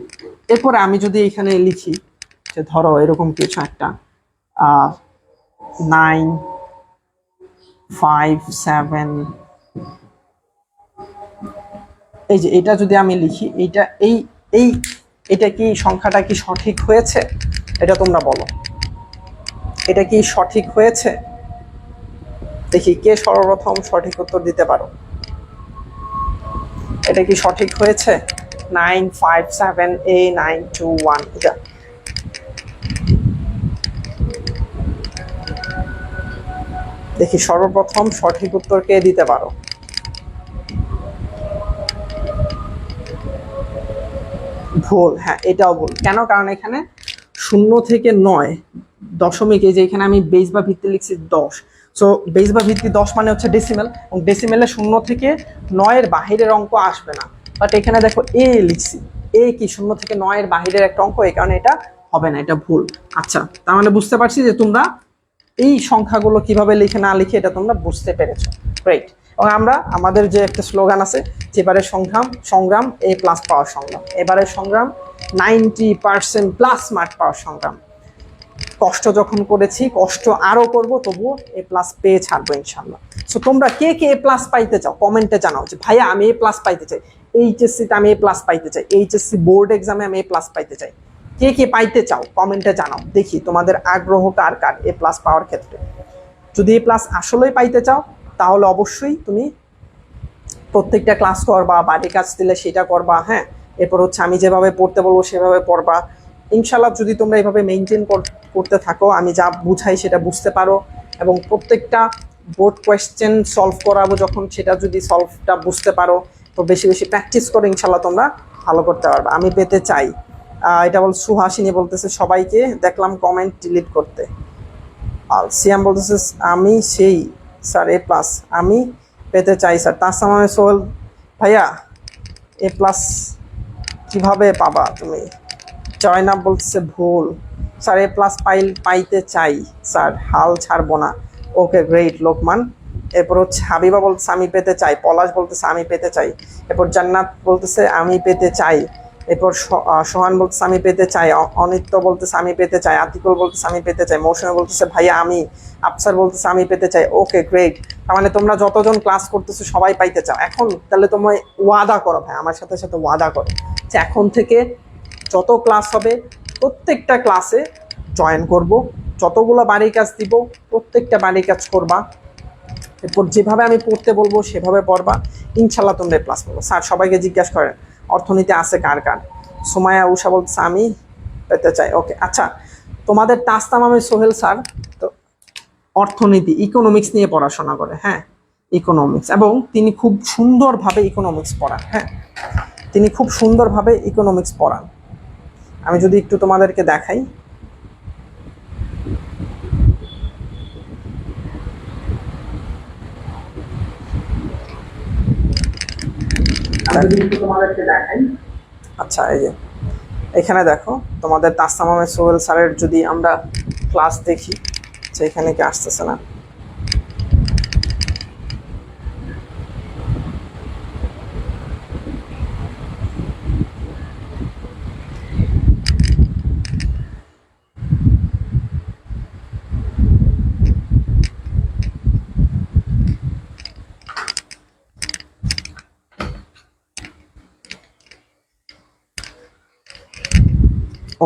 এরপরে আমি যদি এখানে লিখি যে ধরো এরকম কিছু একটা 9 5 7, এই যে এটা যদি আমি লিখি, এটা কি সংখ্যাটা কি সঠিক হয়েছে? এটা তোমরা বলো, এটা কি সঠিক হয়েছে? দেখি কে সর্বপ্রথম সঠিক উত্তর দিতে পারো। এটা কি সঠিক হয়েছে? 9 5 7 8 9 2 1। এটা দেখি সর্বপ্রথম সঠিক উত্তর কে দিতে পারো। ভুল। হ্যাঁ, এটাও ভুল। কেন? কারণ এখানে 0 থেকে 9 দশমিক, এই যে এখানে আমি বেস বা ভিত্তি লিখছি 10, সো বেস বা ভিত্তি 10 মানে হচ্ছে ডেসিমেল, এবং ডেসিমেলে 0 থেকে 9 এর বাহিরের অঙ্ক আসবে না। বাট এখানে দেখো এ লিখছি, এ কি 0 থেকে 9 এর বাহিরের একটা অঙ্ক, এই কারণে এটা হবে না, এটা ভুল। আচ্ছা, তার মানে বুঝতে পারছি যে তোমরা এই সংখ্যাগুলো কিভাবে লিখে না লিখে এটা তোমরা বুঝতে পেরেছো। রাইট। এবং আমরা আমাদের যে একটা স্লোগান আছে, যেবারের সংগ্রাম এ প্লাস পাওয়ার সংগ্রাম, এবারের সংগ্রাম 90% প্লাস মার্ক পাওয়ার সংগ্রাম। কষ্ট যখন করেছি, কষ্ট আরো করব, তবুও এ প্লাস পেয়ে ছাড়বো ইনশাল্লাহ। সো তোমরা কে কে এ প্লাস পাইতে চাও কমেন্টে জানাও যে ভাইয়া আমি এ প্লাস পাইতে চাই, এইচএসসিতে আমি এ প্লাস পাইতে চাই, এইচএসসি বোর্ড এক্সামে আমি এ প্লাস পাইতে চাই। কে কে পাইতে চাও কমেন্টে জানাও, দেখি তোমাদের আগ্রহ কার কার এ প্লাস পাওয়ার ক্ষেত্রে। যদি এ প্লাস আসলেই পাইতে চাও তাহলে অবশ্যই তুমি প্রত্যেকটা ক্লাস করবা, বাড়ির কাজ দিলে সেটা করবা, হ্যাঁ। এরপর হচ্ছে আমি যেভাবে পড়তে বলবো সেভাবে পড়বা। ইনশাল্লাহ যদি তোমরা এইভাবে মেনটেন করতে থাকো, আমি যা বুঝাই সেটা বুঝতে পারো, এবং প্রত্যেকটা বোর্ড কোয়েশ্চেন সলভ করাবো যখন, সেটা যদি সলভটা বুঝতে পারো, তো বেশি বেশি প্র্যাকটিস করে ইনশাল্লাহ তোমরা ভালো করতে পারবে। আমি পেতে চাই, এটা বল সুহাসিনী বলতেছে সবাইকে দেখলাম কমেন্ট ডিলিট করতে। আর সিয়াম বলতেছে আমি সেই স্যার এ প্লাস আমি পেতে চাই স্যার। তাছাড়া সোহেল ভাইয়া এ প্লাস কীভাবে পাবা তুমি? জয়নাব বলতেছে ভুল স্যার, এ প্লাস পাইতে চাই স্যার, হাল ছাড়বো না। Okay great Lokman. এরপর হচ্ছে হাবিবা বলতেছে আমি পেতে চাই, পলাশ বলতেছে আমি পেতে চাই, এরপর জান্নাত বলতেছে আমি পেতে চাই, এরপর সোহান বলতেছে আমি পেতে চাই, অনিত্য বলতেছে আমি পেতে চাই, আতিকুল বলতেছে আমি পেতে চাই, মৌসুমী বলতেছে ভাইয়া আমি, আফসার বলতেছে আমি পেতে চাই। ওকে গ্রেট, তার মানে তোমরা যতজন ক্লাস করতেছো সবাই পাইতে চাও। এখন তাহলে তোমায় ওয়াদা করো ভাই, আমার সাথে সাথে ওয়াদা করো যে এখন থেকে যত ক্লাস হবে প্রত্যেকটা ক্লাসে জয়েন করব, যতগুলো বাড়ির কাজ দিব প্রত্যেকটা বাড়ির কাজ করবা, এরপর যেভাবে আমি পড়তে বলবো সেভাবে পড়বা, ইনশাল্লাহ তোমরা প্লাস পাবো। স্যার সবাইকে জিজ্ঞাসা করেন অর্থনীতি আছে কার কার। সুমায়া উষা বলছে আমি পেতে চাই। ওকে আচ্ছা, তোমাদের তাস্তাম আমি সোহেল স্যার তো অর্থনীতি ইকোনমিক্স নিয়ে পড়াশোনা করে, হ্যাঁ ইকোনমিক্স, এবং তিনি খুব সুন্দরভাবে ইকোনমিক্স পড়ান, হ্যাঁ তিনি খুব সুন্দরভাবে ইকোনমিক্স পড়ান। আমি যদি একটু তোমাদেরকে দেখাই, আচ্ছা এই যে এখানে দেখো তোমাদের তাসসাম আহমেদ সোহেল স্যারের যদি আমরা ক্লাস দেখি, আচ্ছা এখানে কি আসতেছে না,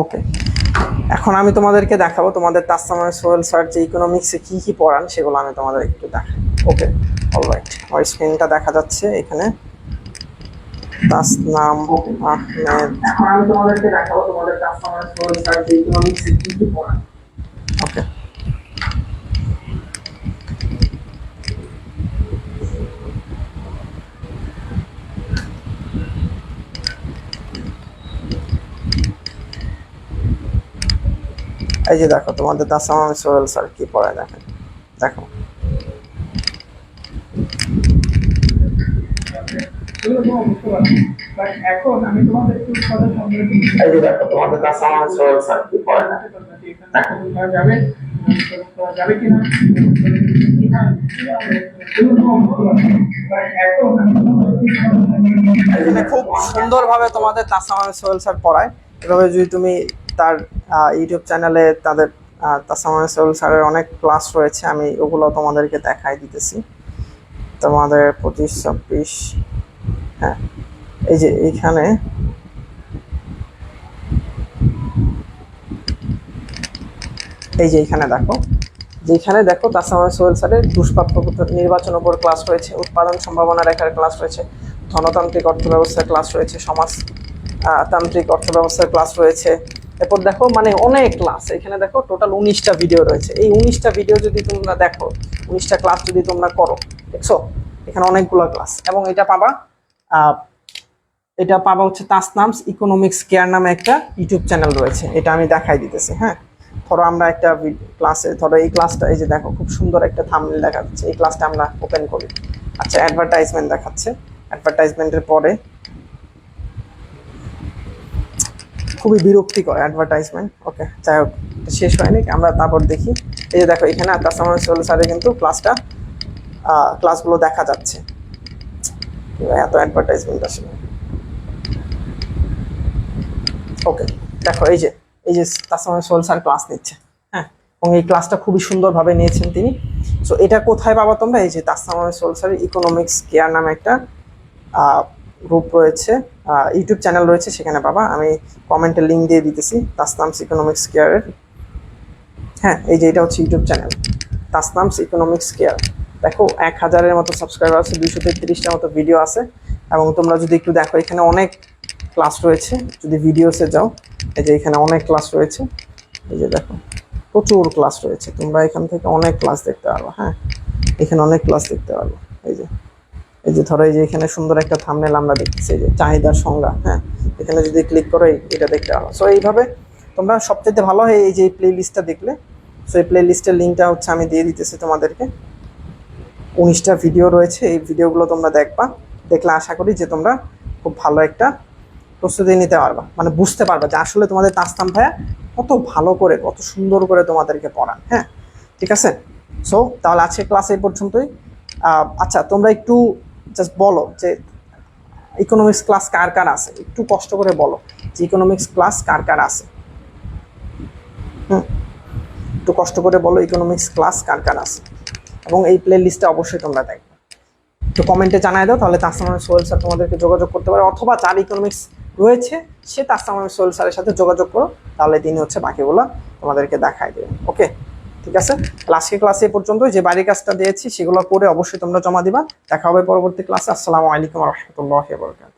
ওকে এখন আমি তোমাদেরকে দেখাবো তোমাদের তাসসাম আহমেদ সোহেল স্যার যে ইকোনমিক্সে কি কি পড়ান সেগুলো আমি তোমাদের একটু দেখাই। ওকে অলরাইট, আমার স্ক্রিনটা দেখা যাচ্ছে এখানে। তাসনাম আহমেদ, এখন আমি তোমাদেরকে দেখাবো তোমাদের তাসসাম আহমেদ সোহেল স্যার যে ইকোনমিক্সে কি কি পড়ান। ওকে এই যে দেখো তোমাদের তাসসাম আহমেদ সোহেল স্যার কি পড়ায়, দেখেন দেখো এখন আমি তোমাদের এই যে দেখো তোমাদের তাসসাম আহমেদ সোহেল স্যার কি পড়ায় যাবে যাবে কিনা খুব সুন্দরভাবে তোমাদের তাসসাম আহমেদ সোহেল স্যার পড়ায়। এভাবে যদি তুমি তার ইউটিউব চ্যানেলে তাদের তাসসাম আহমেদ সোহেল স্যারের অনেক ক্লাস রয়েছে, আমি ওগুলো তোমাদেরকে দেখাই দিতেছি। তোমাদের 25-26, হ্যাঁ এই যে এইখানে এই যে এখানে দেখো, যেখানে দেখো তাসসাম আহমেদ সোহেল স্যারের দুষ্প্রাপ্য নির্বাচন উপর ক্লাস রয়েছে, উৎপাদন সম্ভাবনা রেখার ক্লাস রয়েছে, ধনতান্ত্রিক অর্থব্যবস্থার ক্লাস রয়েছে, সমাজতান্ত্রিক অর্থব্যবস্থার ক্লাস রয়েছে। এরপর দেখো মানে অনেক ক্লাস, এখানে দেখো টোটাল 19টা ভিডিও রয়েছে। এই 19টা ভিডিও যদি তোমরা দেখো, 19টা ক্লাস যদি তোমরা করো, দেখছো এখানে অনেকগুলো ক্লাস। এবং এটা পাবা হচ্ছে তাসনামস ইকোনমিক্স কেয়ার নামে একটা ইউটিউব চ্যানেল রয়েছে, এটা আমি দেখাই দিতেছি। হ্যাঁ ধরো আমরা একটা ক্লাসে, ধরো এই ক্লাসটা, এই যে দেখো খুব সুন্দর একটা থাম্বনেল দেখা যাচ্ছে, এই ক্লাসটা আমরা ওপেন করি। আচ্ছা অ্যাডভার্টাইজমেন্ট দেখাচ্ছে, অ্যাডভার্টাইজমেন্টের পরে খুবই বিরক্তিকর অ্যাডভার্টাইজমেন্ট। ওকে যাই হোক শেষ হয়নি, আমরা তারপর দেখি। এই যে দেখো এখানে তাসসাম আহমেদ সোহেল স্যারের কিন্তু ক্লাসগুলো দেখা যাচ্ছে। এত অ্যাডভার্টাইজমেন্ট আসলে। ওকে দেখো এই যে তাসসাম আহমেদ সোহেল স্যার ক্লাস নিচ্ছে, হ্যাঁ এবং এই ক্লাসটা খুবই সুন্দরভাবে নিয়েছেন তিনি। সো এটা কোথায় পাবা তোমরা? এই যে তাসসাম আহমেদ সোহেল স্যারের ইকোনমিক্স কেয়ার নামে একটা গ্রুপ রয়েছে, ইউটিউব চ্যানেল রয়েছে, সেখানে পাবা। আমি কমেন্টে লিঙ্ক দিয়ে দিতেছি তাসনামস ইকোনমিক্স কেয়ারের। হ্যাঁ, এই যে এটা হচ্ছে ইউটিউব চ্যানেল তাসনামস ইকোনমিক্স কেয়ার। দেখো 1000-এর মতো সাবস্ক্রাইবার আছে, 233টার মতো ভিডিও আছে। এবং তোমরা যদি একটু দেখো এখানে অনেক ক্লাস রয়েছে। যদি ভিডিওসে যাও, এই যে এখানে অনেক ক্লাস রয়েছে। এই যে দেখো প্রচুর ক্লাস রয়েছে, তোমরা এখান থেকে অনেক ক্লাস দেখতে পারো। হ্যাঁ, এখানে অনেক ক্লাস দেখতে পারো। এই যে ধরো এই যে এখানে সুন্দর একটা থাম্বনেল আমরা দেখতেছি, এই যে চাহিদার সংজ্ঞা। হ্যাঁ, এখানে যদি ক্লিক করো এটা দেখতে পারো। সো এইভাবে তোমরা সবচেয়ে ভালো হয় এই যে প্লে লিস্টটা দেখলে। সো এই প্লে লিস্টের লিঙ্কটা হচ্ছে আমি দিয়ে দিতেছি তোমাদেরকে। 19টা ভিডিও রয়েছে, এই ভিডিওগুলো তোমরা দেখবা। দেখলে আশা করি যে তোমরা খুব ভালো একটা প্রস্তুতি নিতে পারবা, মানে বুঝতে পারবা যে আসলে তোমাদের তাসনাম ভাইয়া কত ভালো করে, কত সুন্দর করে তোমাদেরকে পড়ান। হ্যাঁ, ঠিক আছে। সো তাহলে আজকে ক্লাস এই পর্যন্তই। আচ্ছা, তোমরা একটু জাস্ট বলো যে ইকোনমিক্স ক্লাস কার কার আছে, একটু কষ্ট করে বলো যে ইকোনমিক্স ক্লাস কার কার আছে। একটু কষ্ট করে বলো ইকোনমিক্স ক্লাস কার কার আছে, এবং এই প্লে লিস্টটা অবশ্যই তোমরা দেখবে। একটু কমেন্টে জানাই দাও, তাহলে তাসনাম সোহেল স্যার তোমাদেরকে যোগাযোগ করতে পারে, অথবা যার ইকোনমিক্স রয়েছে সে তাসনাম সোহেল স্যারের সাথে যোগাযোগ করো, তাহলে তিনি হচ্ছে বাকিগুলো তোমাদেরকে দেখাই দেবেন। ওকে, ঠিক আছে। আজকে ক্লাসে এ পর্যন্ত। যে বাড়ির কাজটা দিয়েছি সেগুলো করে অবশ্যই তোমরা জমা দিবা। দেখা হবে পরবর্তী ক্লাসে। আসসালামু আলাইকুম ওয়া রাহমাতুল্লাহি ওয়া বারাকাতুহু।